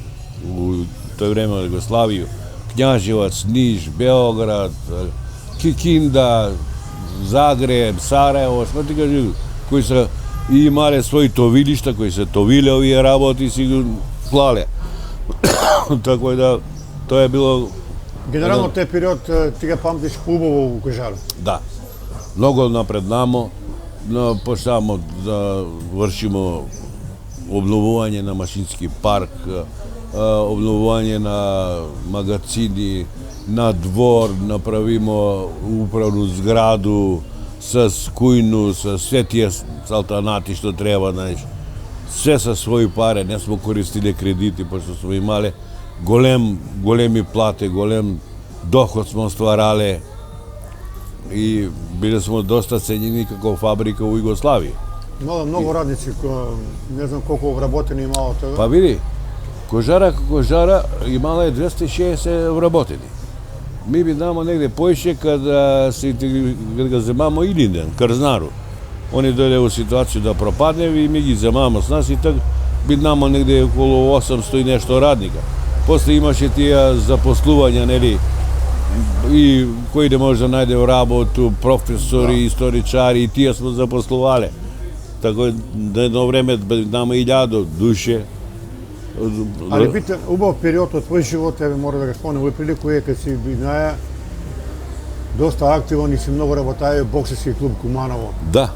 B: u toj vreme Jugoslaviju, Knjaževac, Niš, Beograd, Kikinda, Zagreb, Sarajevo, što ti kažu, koji su imali svoji tovilišta, koji se tovile ovije raboti i si klale. Tako da, to je bilo...
A: Generalno taj period ti ga pamtiš klubovo u kožaru.
B: Da, mnogo naprednamo, počnemo da vršimo obnovovanje na mašinski park, obnovovanje na magacini, na dvor, napravimo upravnu zgradu, sa skujnu, sa sve tije saltanati što treba, znaš. Sve sa svoje pare, ne smo koristili krediti, pošto smo imali golemi plate, golem dohod smo stvarali i bili smo dosta cenjeni kako fabrika u Jugoslaviji.
A: Imala mnogo radnici, ne znam koliko obraboteni imala toga.
B: Pa vidi, kožara imala je 260 obraboteni. Mi bi damo negde poiše kad ga zemamo Ilinden, Krznaru. Oni dojde u situaciju da propadne i mi gi zemamo s nas i tak bi damo negde okolo 800 i nešto radnika. Posle imaše tija zaposluvanja, neli, i koji ne može da najde u rabotu, profesori, istoričari, i tija smo zaposlovali. Tako da jedno vreme damo 1000 duše.
A: Ali bitan, ubav period od tvoj život, evo mora da ga spomnem, u priliku je kad si Binaja dosta aktivan i si mnogo rabotajao bokserski klub Kumanovo.
B: Da.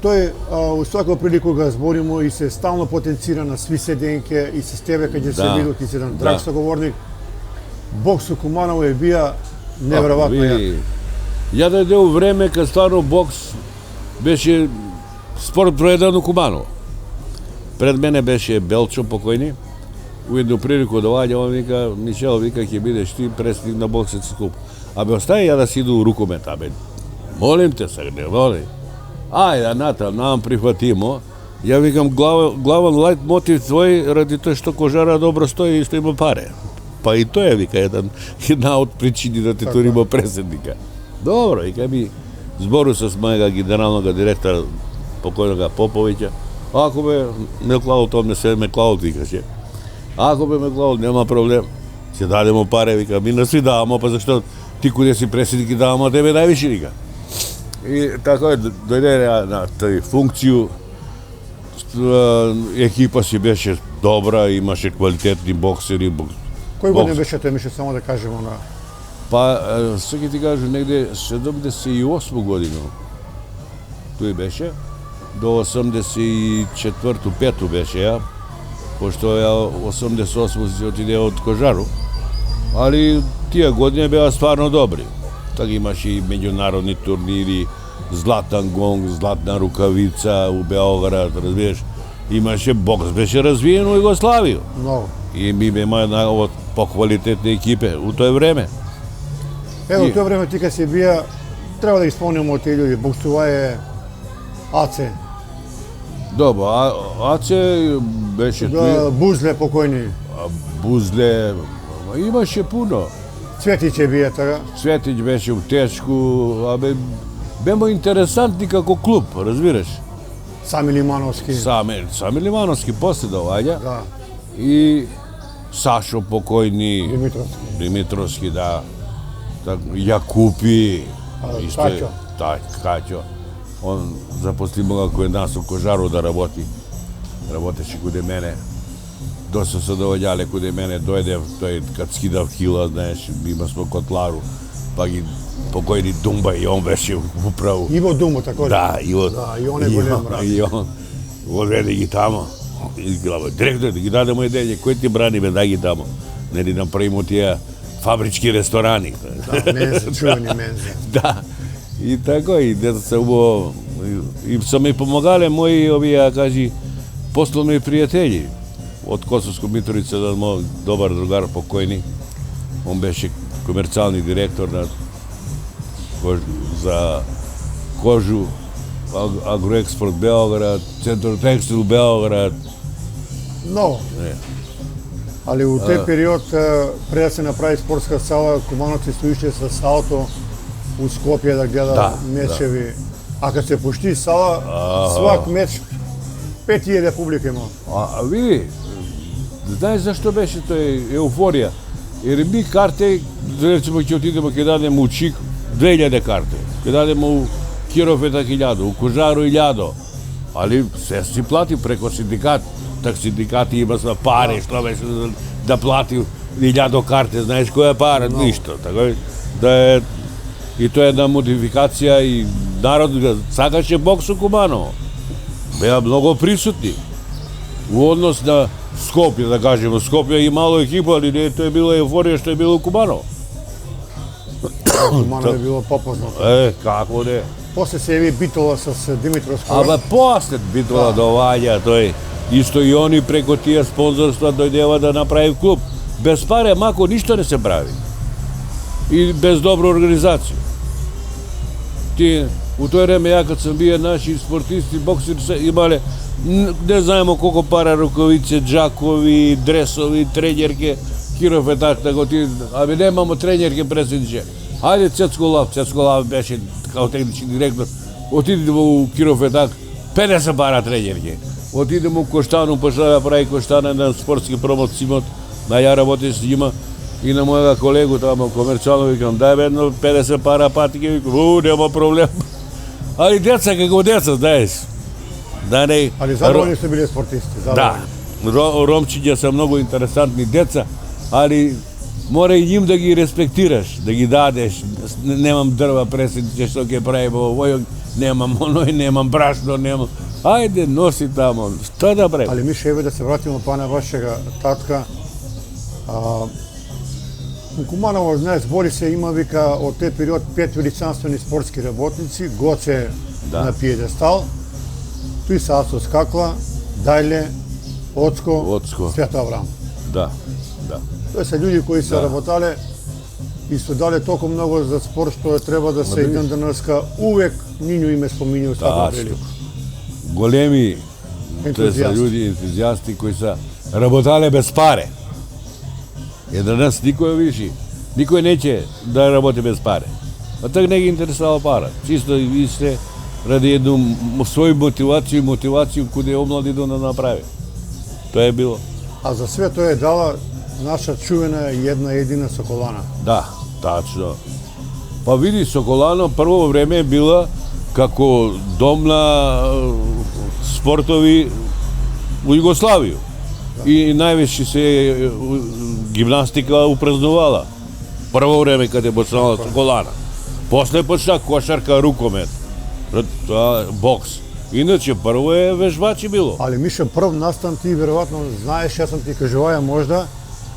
A: To je, u svakom priliku ga zborimo i se stalno potencira na svi sedenke i se s tebe kad je se vidio, ti si jedan drag sagovornik. Boks u Kumanovo je bija nevjerovatno jak.
B: Ja da je u vreme kad stvarno boks beše sport broj 1 u Kumanovo. Pred mene beše Belčo pokojni, u jednu priliku dovalja, on vika, Mišel, vika, kje bideš ti, predsjednik na bokserski klub. A be ostaje ja da si idu u rukomet, Molim te sad, ne volim. Ajde, Natal, nam prihvatimo. Ja vikam, glavan light motiv tvoj radi to što Kožara dobro stoji i što ima pare. Pa i to je, vika, jedna od pričini da te turimo predsjednika. Dobro, i kad bi zboru sa mojega generalnog direktora pokojnoga Popovića, ako me Meklaut, on se Meklaut vikaše. Ako me Meklaut, nema problem. Će dademo pare, vika, mi nas svi davamo, pa zašto ti kude si predsjednik i davamo tebe najviše, vika. I tako je, dojde na toj funkciju, ekipa si беше dobra, имаше квалитетни боксери.
A: Кој година беше тоа, мише само да кажемо на...
B: Па, сега ќе ти кажу, негде 78 година тој беше, до 84-ту, 5-ту беше ја, пошто ја 88 си отиде од Кожару, али тие години беа стварно добри. Така имаше и меѓународни турнири, Златан гонг, Златна рукавица у Београд, разбираш. Имаше бокс, беше развиен у Југославија.
A: Много.
B: И ми има една од поквалитетни екипе у тоа време.
A: Ево, у тоа време ти кога си бија, треба да ги спомнеме тие луѓе, боксува е Аце.
B: Добро, Аце беше
A: Да, Бузле покојни.
B: Бузле, имаше пуно.
A: Цветиќе бија така.
B: Цветиќ беше у тешку, бемо интересантни како клуб, разбираш?
A: Сами Лимановски.
B: Сами Лимановски после доаѓа.
A: Да.
B: И Сашо покојни,
A: Димитровски.
B: Димитровски, да. Так, Јакупи,
A: Качо.
B: Качо. Он запосли мога кој нас у Кожару да работи. Работеше куде мене. Доста се доаѓале куде мене, дојде тој кад скидав кила, знаеш, има сме котлару, па ги покојни Думба и он беше управо.
A: Иво Думба такоđe.
B: Да, Иво.
A: Да, и он е голем брат.
B: И он одведе ги тамо. И глава, директор, да ги дадемо идеја, кој ти брани бе, дай ги тамо. Нели направимо тие фабрички ресторани.
A: Да, мензе, чувени мензе.
B: Да. И тако, и дето се убаво, и са ми помагале мои, овие, кажи, пословни пријатели. Од Косовско Митровица, да мој добар другар покојни. Он беше комерцијални директор на за кожу, Агроекспорт Београд, Центар Текстил Београд.
A: Много. Али у тој период, пред да се направи спортска сала, Кумановци стоише с ауто у Скопје да гледа мечеви. А кога се пушти сала, свак меч 5000 публика има.
B: Види, знаеш зашто беше тој еуфорија? Jer mi karte, recimo ќе отидеме ќе дадеме у Чик 2000 карте, ќе дадеме у Кировета 1000, у Кожару 1000, али се си плати преко синдикат, так синдикати има сме пари, што беше да плати 1000 карте, знаеш која пара, ништо, така да е, и тоа е една модификација и народ сакаше бокс у Куманово, беа многу присутни, у однос на Скопје, да кажеме, Скопје имало екипа, али не тоа е била еуфорија што е било у Куманово.
A: Куманово е било попознато.
B: Како не?
A: После се яви битола с Димитровски.
B: Абе, после битола доаѓа тој. Исто и они преко тие спонзорства дојдева да направи клуб. Без паре, мако, ништо не се прави. И без добра организација. Ти, у тој време, ја кад сам бија, наши спортисти, боксери се имале, не знаемо колко пара рукавице, джакови, дресови, тренерке, Киров е так да го ти, абе немамо тренерке председниче. Ајде Цецко Лав беше као технички директор, отидемо у Киров е так, 50 пара тренерке. Отидемо у Коштану, пошла да прави Коштана на спортски промот Симот, да ја работи с њима и на мојага колегу тамо комерцијално викам, дај бе едно 50 пара патике, викам, нема проблем. Али деца како деца, знаеш. Да не.
A: Али задоволни се биле спортисти,
B: Да. Ромчиња се многу интересантни деца, али мора и ним да ги респектираш, да ги дадеш. Немам дрва преседниче што ќе правиме овој, немам оној, немам брашно, немам. Ајде, носи тамо, што да правим?
A: Али Миша, еве да се вратиме па на вашега татка. У Куманово, знаеш, збори се има, вика, од тој период 5 величанствени спортски работници, Гоце на пиедестал, тој се Ацо Скакла, Дајле, Оцко,
B: Оцко.
A: Свето Аврам.
B: Да, да.
A: Тоа се луѓе кои се работале и су дале толку многу за спорт што треба да се и ден денеска увек нињу име споминју така
B: Тачно.
A: велико.
B: Големи, тоа се
A: Ентузијасти.
B: луѓе ентузијасти кои се работале без паре. И денес никој виши, никој неќе да работи без паре. А так не ги интересува пара. Чисто и сте ради едну своја мотивација куде омлади да направи. Тоа е било.
A: А за све тоа е дала наша чувена една едина Соколана.
B: Да, тачно. Па види, Соколано прво време била како дом на спортови у Југославију. И највеќе се гимнастика упразнувала. Прво време каде почнала Соколана. После почна кошарка, рукомет, бокс. Иначе прво е вежбачи било.
A: Али Мишо, прв настан ти веројатно знаеш, јас сум ти кажуваја можда,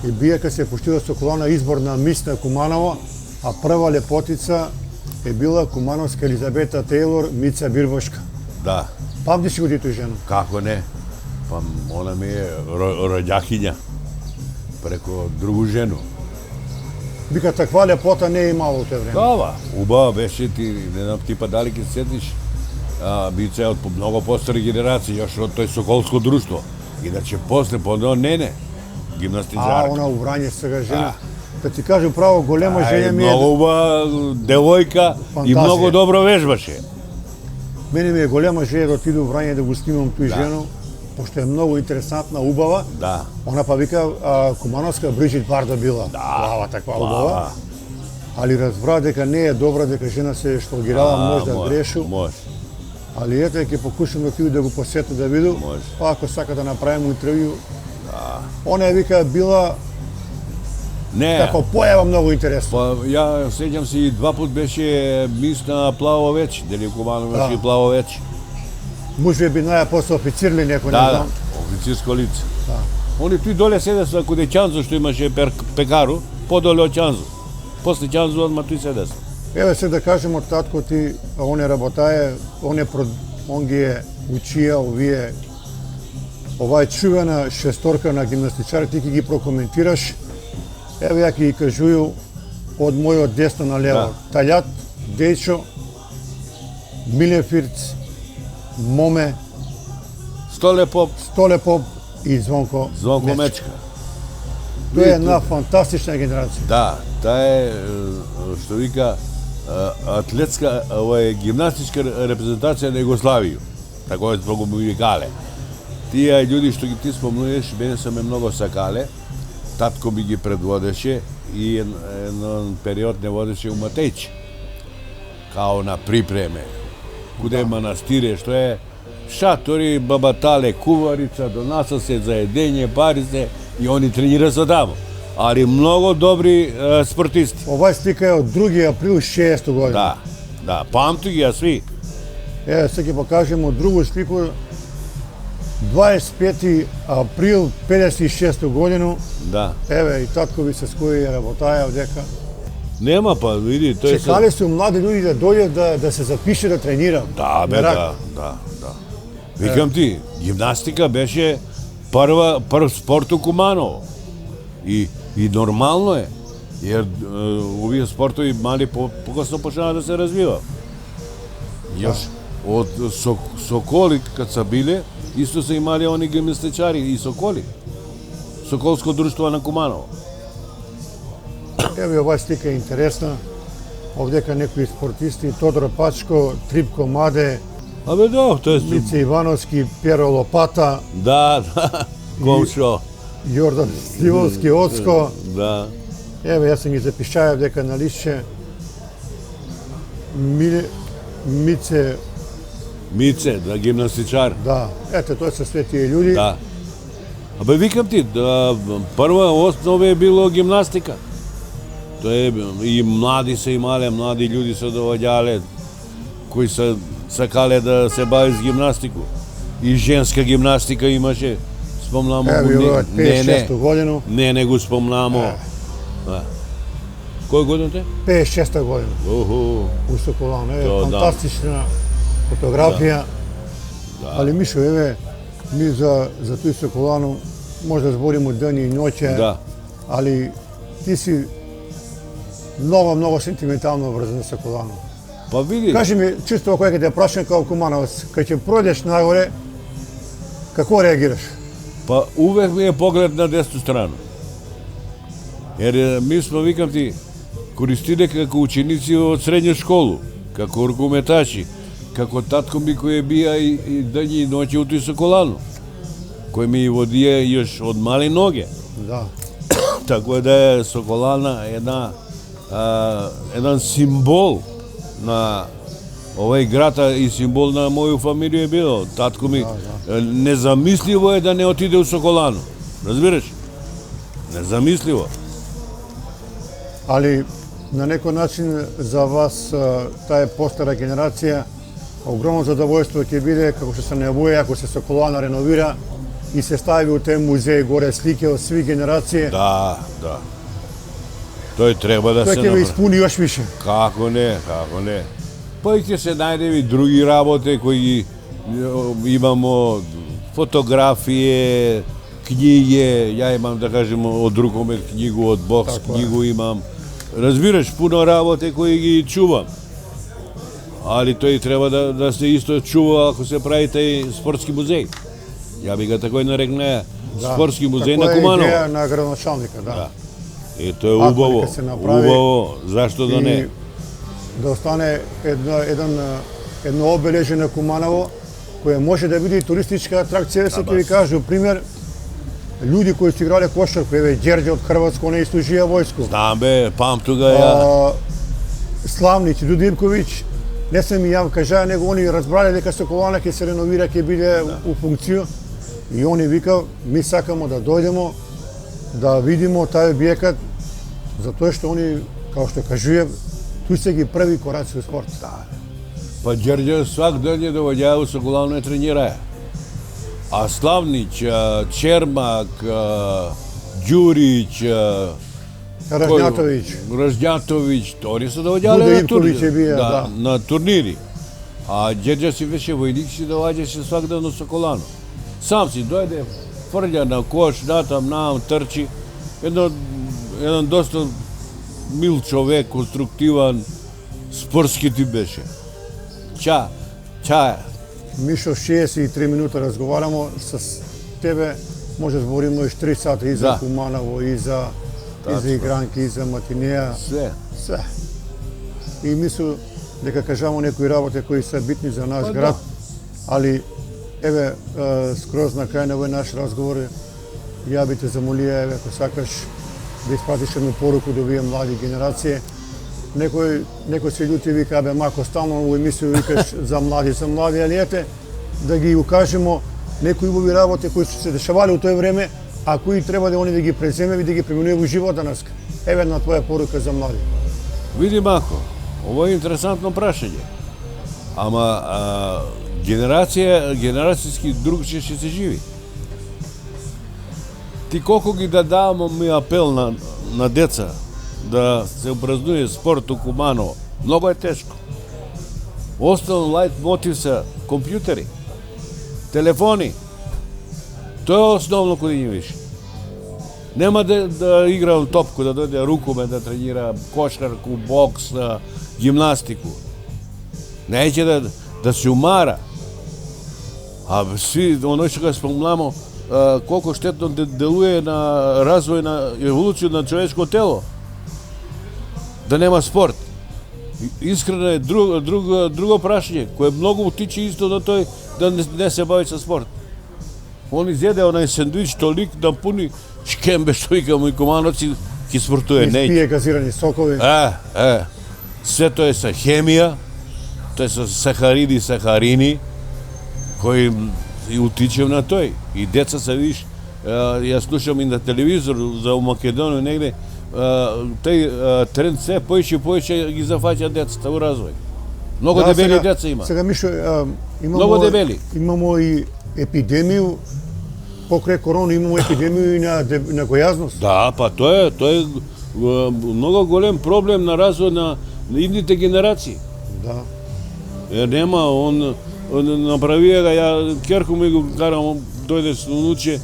A: и бие кога се пуштила Соколана избор на мис на Куманово, а прва лепотица е била кумановска Елизабета Тейлор, Мица Бирбошка.
B: Да,
A: Памтиш го ти тој жена?
B: како не? Па она ми е роѓахиња преко другу жену.
A: Вика, таква лепота не е имало у тоа време.
B: Кава, убава беше ти, не знам ти па дали ке се сетиш, бице од многу постари генерации, још од тој Соколско друштво. Иначе после подо не,
A: А,
B: гимнастичарка.
A: она у Врање сега жена. Да ти кажем право, голема жеја ми е.
B: Многу убава девојка и
A: Фантазија.
B: многу добро вежбаше.
A: Мене ми е голема жеја да отиду у Врање да го снимам тој жену, пошто е многу интересантна, убава.
B: Да.
A: Она па вика кумановска Бриджит Бардо била. Плава таква убава. Али разбра дека не е добра, дека жена се шпалгирала, може да грешу.
B: Може.
A: Али ете, ќе покушам да отиду да го посетам да виду.
B: Може.
A: Па ако сака да направиме интервју. Она е вика била
B: Не,
A: како појава многу интересна.
B: па ја сеќам се и два пат беше мис на плаво вече, дали Куманово беше и плаво вече.
A: Може би наја после официрли некој, не
B: Да, да,
A: знам.
B: официрско лице.
A: Да.
B: Они тој доле седе со куде Чанзо што имаше пекару, подоле од Чанзо. После Чанзо одма тој седе.
A: Еве се да кажемо, татко ти, он е работае, он ги е учија овие, ова е чувена шесторка на гимнастичари, ти ќе ги прокоментираш. Еве ја ќе ги кажују од мојот десно на лево.
B: Да.
A: Таљат, Дечо, Милефирц, Моме,
B: Столе поп,
A: Столепоп и Звонко
B: Мечка.
A: Тоа е една фантастична генерација.
B: Да, таа е, што вика, атлетска, ова е гимнастичка репрезентација на Југославију. Тако е многу ми викале. Тие луѓе што ги ти спомнуваш, мене се ме многу сакале. Татко ми ги предводеше и еден период не водеше у Матејчи. Као на припреме. Куде е манастире, што е шатори, бабатале, куварица, донаса се за едење, пари се и они тренира со таму. Али многу добри спортисти.
A: Оваа слика е од 2 април 60 година.
B: Да, да, памти ги ја сви.
A: Еве се ќе покажемо другу слику. 25 април 56 годину.
B: Да.
A: Еве и татко ви се с кои работаја одека.
B: Нема па, види, тој се...
A: Чекале се млади луѓе да дојдат да се запише да тренира.
B: Да, бе,
A: Мерак.
B: да. Викам ти, гимнастика беше прв спорт у Куманово. И нормално е, jer овие спортови мали покасно почнаа да се развива. Још од Соколи кад са биле, исто се имале они гимнастичари и Соколи. Соколско друштво на Куманово.
A: Еве оваа слика е интересна. Овдека некои спортисти, Тодор Пачко, Трипко Маде,
B: Абе да, тоа е...
A: Мице Ивановски, Пјеро Лопата,
B: Да, комшо.
A: Јордан Сливовски, Оцко.
B: Да.
A: Еве, јас сум ги запишаја дека на листче Мице,
B: Мице, да, гимнастичар.
A: да, ете, тоа се све тие луѓе.
B: Да. Абе викам ти, да, прва основа е било гимнастика. Тоа е и млади се имале, млади луѓе се доваѓале кои се сакале да се бават с гимнастику. И женска гимнастика имаше. Спомнамо
A: Еве,
B: го,
A: ова 56 годину.
B: не го спомнамо. Да. Кој годин те?
A: 56 година.
B: Уху.
A: У Соколано. Еве,
B: То, да.
A: фантастична фотографија.
B: Да.
A: Али Мишо, еве, ми за тој Соколано може да збориме ден и ноќе.
B: Да.
A: Али ти си много сентиментално врзано со Колано.
B: Па види,
A: Кажи ми, чисто ако ќе те прашам као Кумановец, кога ќе пројдеш нагоре, како реагираш?
B: па увек ми е поглед на десна страна. Jer mi smo, vikam ti, koristili kako učenici od srednje školu, kako rukometaši, kako tatko mi koji je bija i danji i noći u toj Sokolanu, koji mi vodije još od male noge.
A: Да.
B: Tako da je Sokolana jedan simbol na ovaj grada i simbol na moju familiju je bilo. Tatko mi, nezamislivo je da ne otide u Sokolanu. Razbiraš? Nezamislivo.
A: Ali на некој начин за вас таа постара генерација огромно задоволство ќе биде како што се најавува ако се Соколана реновира и се стави у тој музеј горе слики од сви генерации.
B: Da, da. Тој треба да
A: Тој
B: се
A: ќе ве
B: направи.
A: испуни још више.
B: Како не, како не. Па и ќе се најде и други работи кои имамо фотографije, knjige, ja imam da kažem od rukomet knjigu, od boks
A: Tako je.
B: knjigu imam. Разбираш, puno работи кои ги чувам. Ali тој треба да се исто чува ако се прави тај спортски музеј. Ја би ga тако нарекне спортски музеј на
A: Таква е
B: Куманово.
A: идеја на градоначалника, да.
B: Да. И тоа е
A: Ако
B: убаво,
A: нека се направи
B: убаво, зашто да не?
A: И да остане едно обележје на Куманово кое може да биде и туристичка атракција, се ќе ви кажу пример луѓе кои се играле кошарка, еве Ѓерѓе од Хрватско не служија војско.
B: Знам бе, памту ga ја.
A: Славници, Дуди Ивковиќ, не се ми јав кажа, него они разбрале дека Соколана ќе се реновира, ќе биде у функција и они викал, ми сакамо да дојдемо, да видимо тај објекат, затоа што они, као што кажује, туј се ги први кораци у спорт.
B: Па Ѓерѓе свак ден ја доваѓаа у Соколано и тренираја. А Славнич, Чермак, Ѓуриć,
A: Раžnjatović,
B: Ražnjatović, oni su dovađali
A: Dude
B: na
A: Ivković je
B: turniri.
A: bio, da.
B: Na turniri. A Ѓerđa si više vojnik si dovađa se svak dan u Sokolanu. Sam si dojde, frlja na koš, nam, trči. Jedan dosta mil čovek, konstruktivan, sportski ti беше. Чаја.
A: Мишо, 63 минута разговарамо с тебе, може да збориме и 3 сата и за
B: Да.
A: Куманово, и за игранки, и за матинеја.
B: Све.
A: И мислу дека кажамо некои работи кои се битни за наш
B: Па
A: град, али еве скроз на крај на овој наш разговор ја би те замолија, еве ако сакаш да испратиш едну поруку до овие млади генерации. Некој се љути вика, абе мако стално во емисија викаш за млади, али ете да ги укажемо некои убави работи кои се дешавале у тој време, а кои треба да они да ги преземе и да ги применува во живот данас. Еве една твоја порука за млади.
B: Види Мако, ovo je interesantno prašenje. Ама генерацијски другче ќе се живи. Ти колку ги да давамо ми апел на деца да се образнуе спорт у Куманово, многу е тешко. Основен лајт мотив се компјутери, телефони. Тоа е основно кој ги више. Нема да игра топку, да дојде рукомет, да тренира кошарку, бокс, гимнастику. Неќе да се умара. А сви, оно што го спомнамо, колку штетно делуе на развој на еволуција на човечко тело. Да нема спорт. Искрено е друго прашање, кое многу утиче исто на тој да не се бави со спорт. Он изједе онај сендвич толик да пуни шкембе што викамо и Кумановци ки спортуе. Не
A: Пие газирани сокови.
B: Све тоа е со хемија, тоа е со сахариди, сахарини, кои и утичем на тој. И деца се виш, ја слушам и на телевизор за у Македонија негде, тој тренд се поише ги зафаќа децата во развој. Многу дебели деца има.
A: Сега Мишо,
B: Многу дебели.
A: Имамо и епидемију, покрај корона имамо епидемију и на гојазност.
B: Да, па тоа е многу голем проблем на развој на идните генерации.
A: Да.
B: Нема, он направија ga, ја керку ми го карам, дојде со унуче,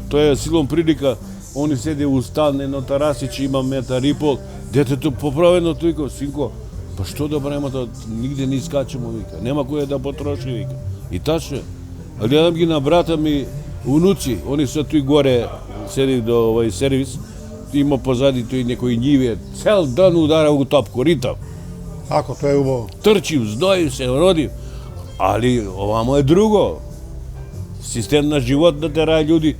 B: тоа е силом прилика, они седе у стан, едно тарасиче, има метар и пол, Детето поправено тој синко, па што да правиме тоа, нигде не искачемо, вика. Нема кој да потроши, вика. И тачно е. А гледам ги на брата ми унуци, они се тој горе, седи до овој сервис, има позади тој некој њиве, цел ден удара у топку, ритам.
A: Ако, тоа е убаво.
B: Трчим, здоим се, родим. Али овамо е друго. Систем на живот да тера луѓе.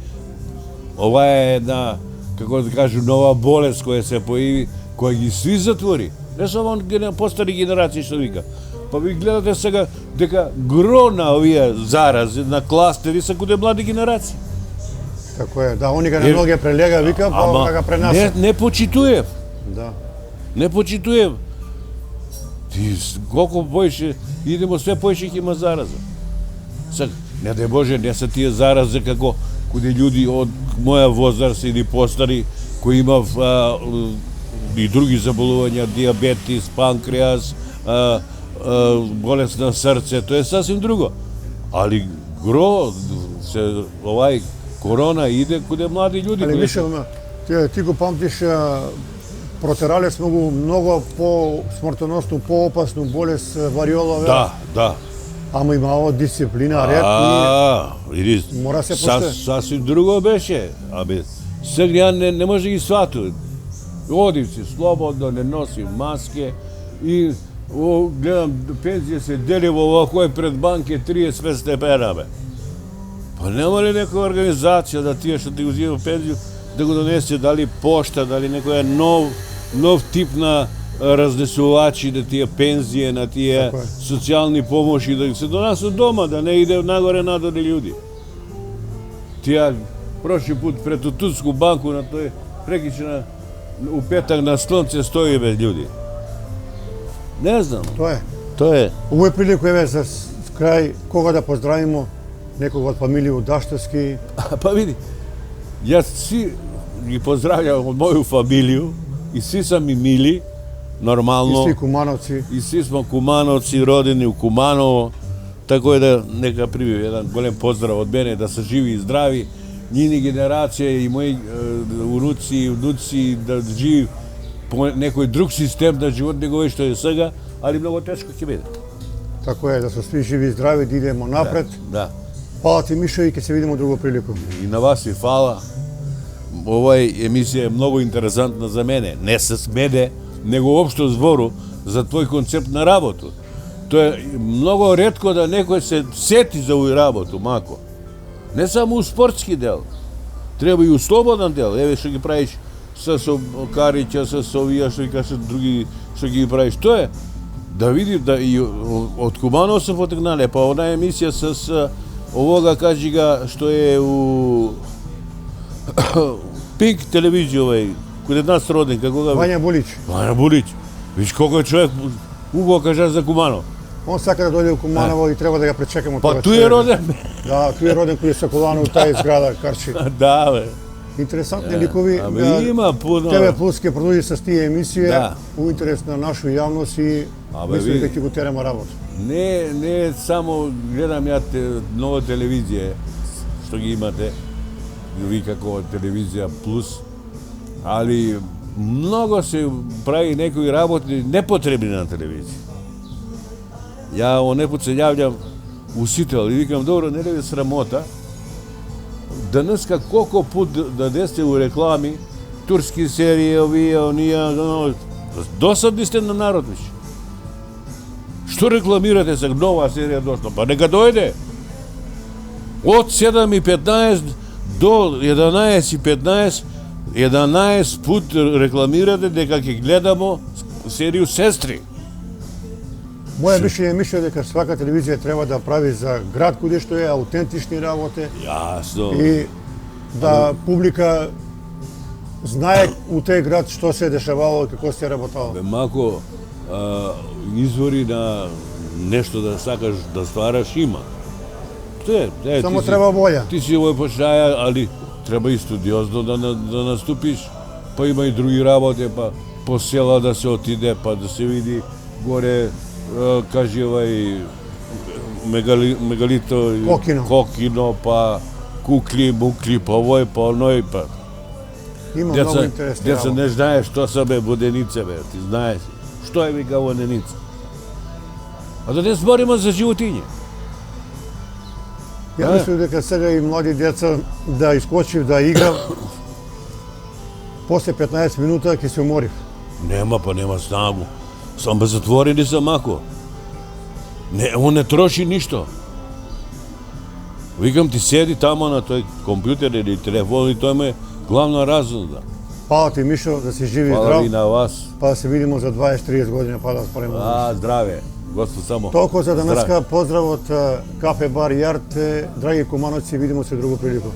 B: Ова е една, како да кажу, нова болест која се појави, која ги сви затвори. Не само постари генерации што вика. Па ви гледате сега дека гро на овие зарази, на кластери се куде млади генерации.
A: Како е, да, они га не многе прелега, вика, па га пренаса.
B: Не почитуев.
A: Да.
B: Не почитуев. Ти колку поише идемо, све поише ќе има зараза. Сега, не дај Боже, не се тие зарази како куде луѓе од моја возраст или постари кои имав и други заболувања, диабетис, панкреас, болест на срце, тоа е сасвим друго. Али гро се овај корона иде куде млади луѓе.
A: Али Мишел, ти го памтиш, протерале сме го много по смртоносну, поопасну болест вариола.
B: Да, да.
A: Ама имало дисциплина, ред
B: и
A: мора се поштои.
B: Сасвим друго беше. Абе, сега ја не може да ги свату. Одим си слободно, не носим маске и гледам пензија се дели во овој пред банке 30 степена, бе. Па нема ли некоја организација да тие што ти го взима пензiju да го донесе дали пошта, дали некоја нов тип на разнесувачи на тие пензije, на тие социјални помоши, да се донесат дома, да не иде нагоре надоле луѓе. Тие прошли пут пред Тутску банку на тој прекична у петак на слонце стои без луѓе. Не знам.
A: Тоа е.
B: е.
A: Овој прилика еве за крај кога да поздравимо некога од фамилија Дашевски.
B: Па види, јас си ги поздравljam од моју фамилiju и сви са ми мили, нормално.
A: И сви кумановци.
B: И сви смо кумановци, родени у Куманово. Тако е да нека прими еден голем поздрав од мене, да се живи и здрави. Njini generacije i moji unuci i vnuci da živi po nekoj drug sistem na život nego što je сега, ali mnogo teško će biti.
A: Tako je, da su svi živi i zdravi, da idemo napred.
B: Da.
A: Hvala ti Mišo i kad se vidimo drugu priliku.
B: I na vas i hvala. Ova emisija je mnogo interesantna za mene. Ne sa mene, nego uopšte zboru za tvoj koncept na rabotu. To je mnogo retko da neko se seti za ovu rabotu, mako. Не само у спортски дел, треба и у слободен дел. Еве што ги правиш со Кариќа, со овие што ги кажат други што ги правиш. Тоа е да видим да и од Куманово се потекнале, па она емисија с овога кажи га што е у Пинк телевизија овој, кој нас роден, како га
A: Вања Булич.
B: Вања Булич. Виж колко човек убаво кажа за Куманово.
A: Он сака да дојде у Куманово и треба да го пречекаме.
B: Па туј е роден.
A: Да, туј е роден кој е Соколано у тај зграда, Карчи.
B: Да, бе.
A: Интересантни ликови.
B: Има puno.
A: ТВ Плюс ќе продолжи с тие емисија у интерес на нашу јавност и мислам дека ќе го тераме работа.
B: Не само гледам ја нова телевизија што ги имате, ви како телевизија Плюс, али многу се прави некои работи непотребни на телевизија. Ја онепут се јавljam у Сител и викам, добро, не ли срамота, денеска колко пут да десте у реклами, турски серии, овие, онија, досадни сте на народ, виж. Што рекламирате сега нова серија дошла? Па нека дојде. Од 7:15 до 11:15, 11 пут рекламирате дека ќе гледамо серију Сестри.
A: Моја мишљење е дека свака телевизија треба да прави за град каде што е аутентични работи.
B: Јасно.
A: И да публика знае у тој град што се дешавало и како се работало.
B: Бе мако извори на нешто да сакаш да ствараш има.
A: Само треба волја.
B: Ти си овој почнаја, али треба и студиозно да наступиш. Па има и други работи, па по села да се отиде, па да се види горе, кажи овај мегалито, Кокино, па кукли, мукли, па овој, па оној, па.
A: Има много интересни
B: Деца
A: работи.
B: не знаеш што са бе воденице, бе, ти знаеш. Што е вика воденица? А да не збориме за животиње.
A: Ја мислам дека сега и млади деца да искочив да играм, после 15 минута ќе се уморив.
B: Нема снагу. Сам бе затворени сам ако. Не, он не троши ништо. Викам ти седи тамо на тој компјутер или телефон и тој ме главна разуда.
A: Фала ти, Мишо, да си жив и
B: Фала ви
A: здрав,
B: на вас.
A: па да се видимо за 20-30 години, па да спорим.
B: Здраве. Господ само.
A: Толку за
B: Здраве.
A: денеска, поздрав од Кафе Бар Јарт, драги кумановци, видимо се другу прилику.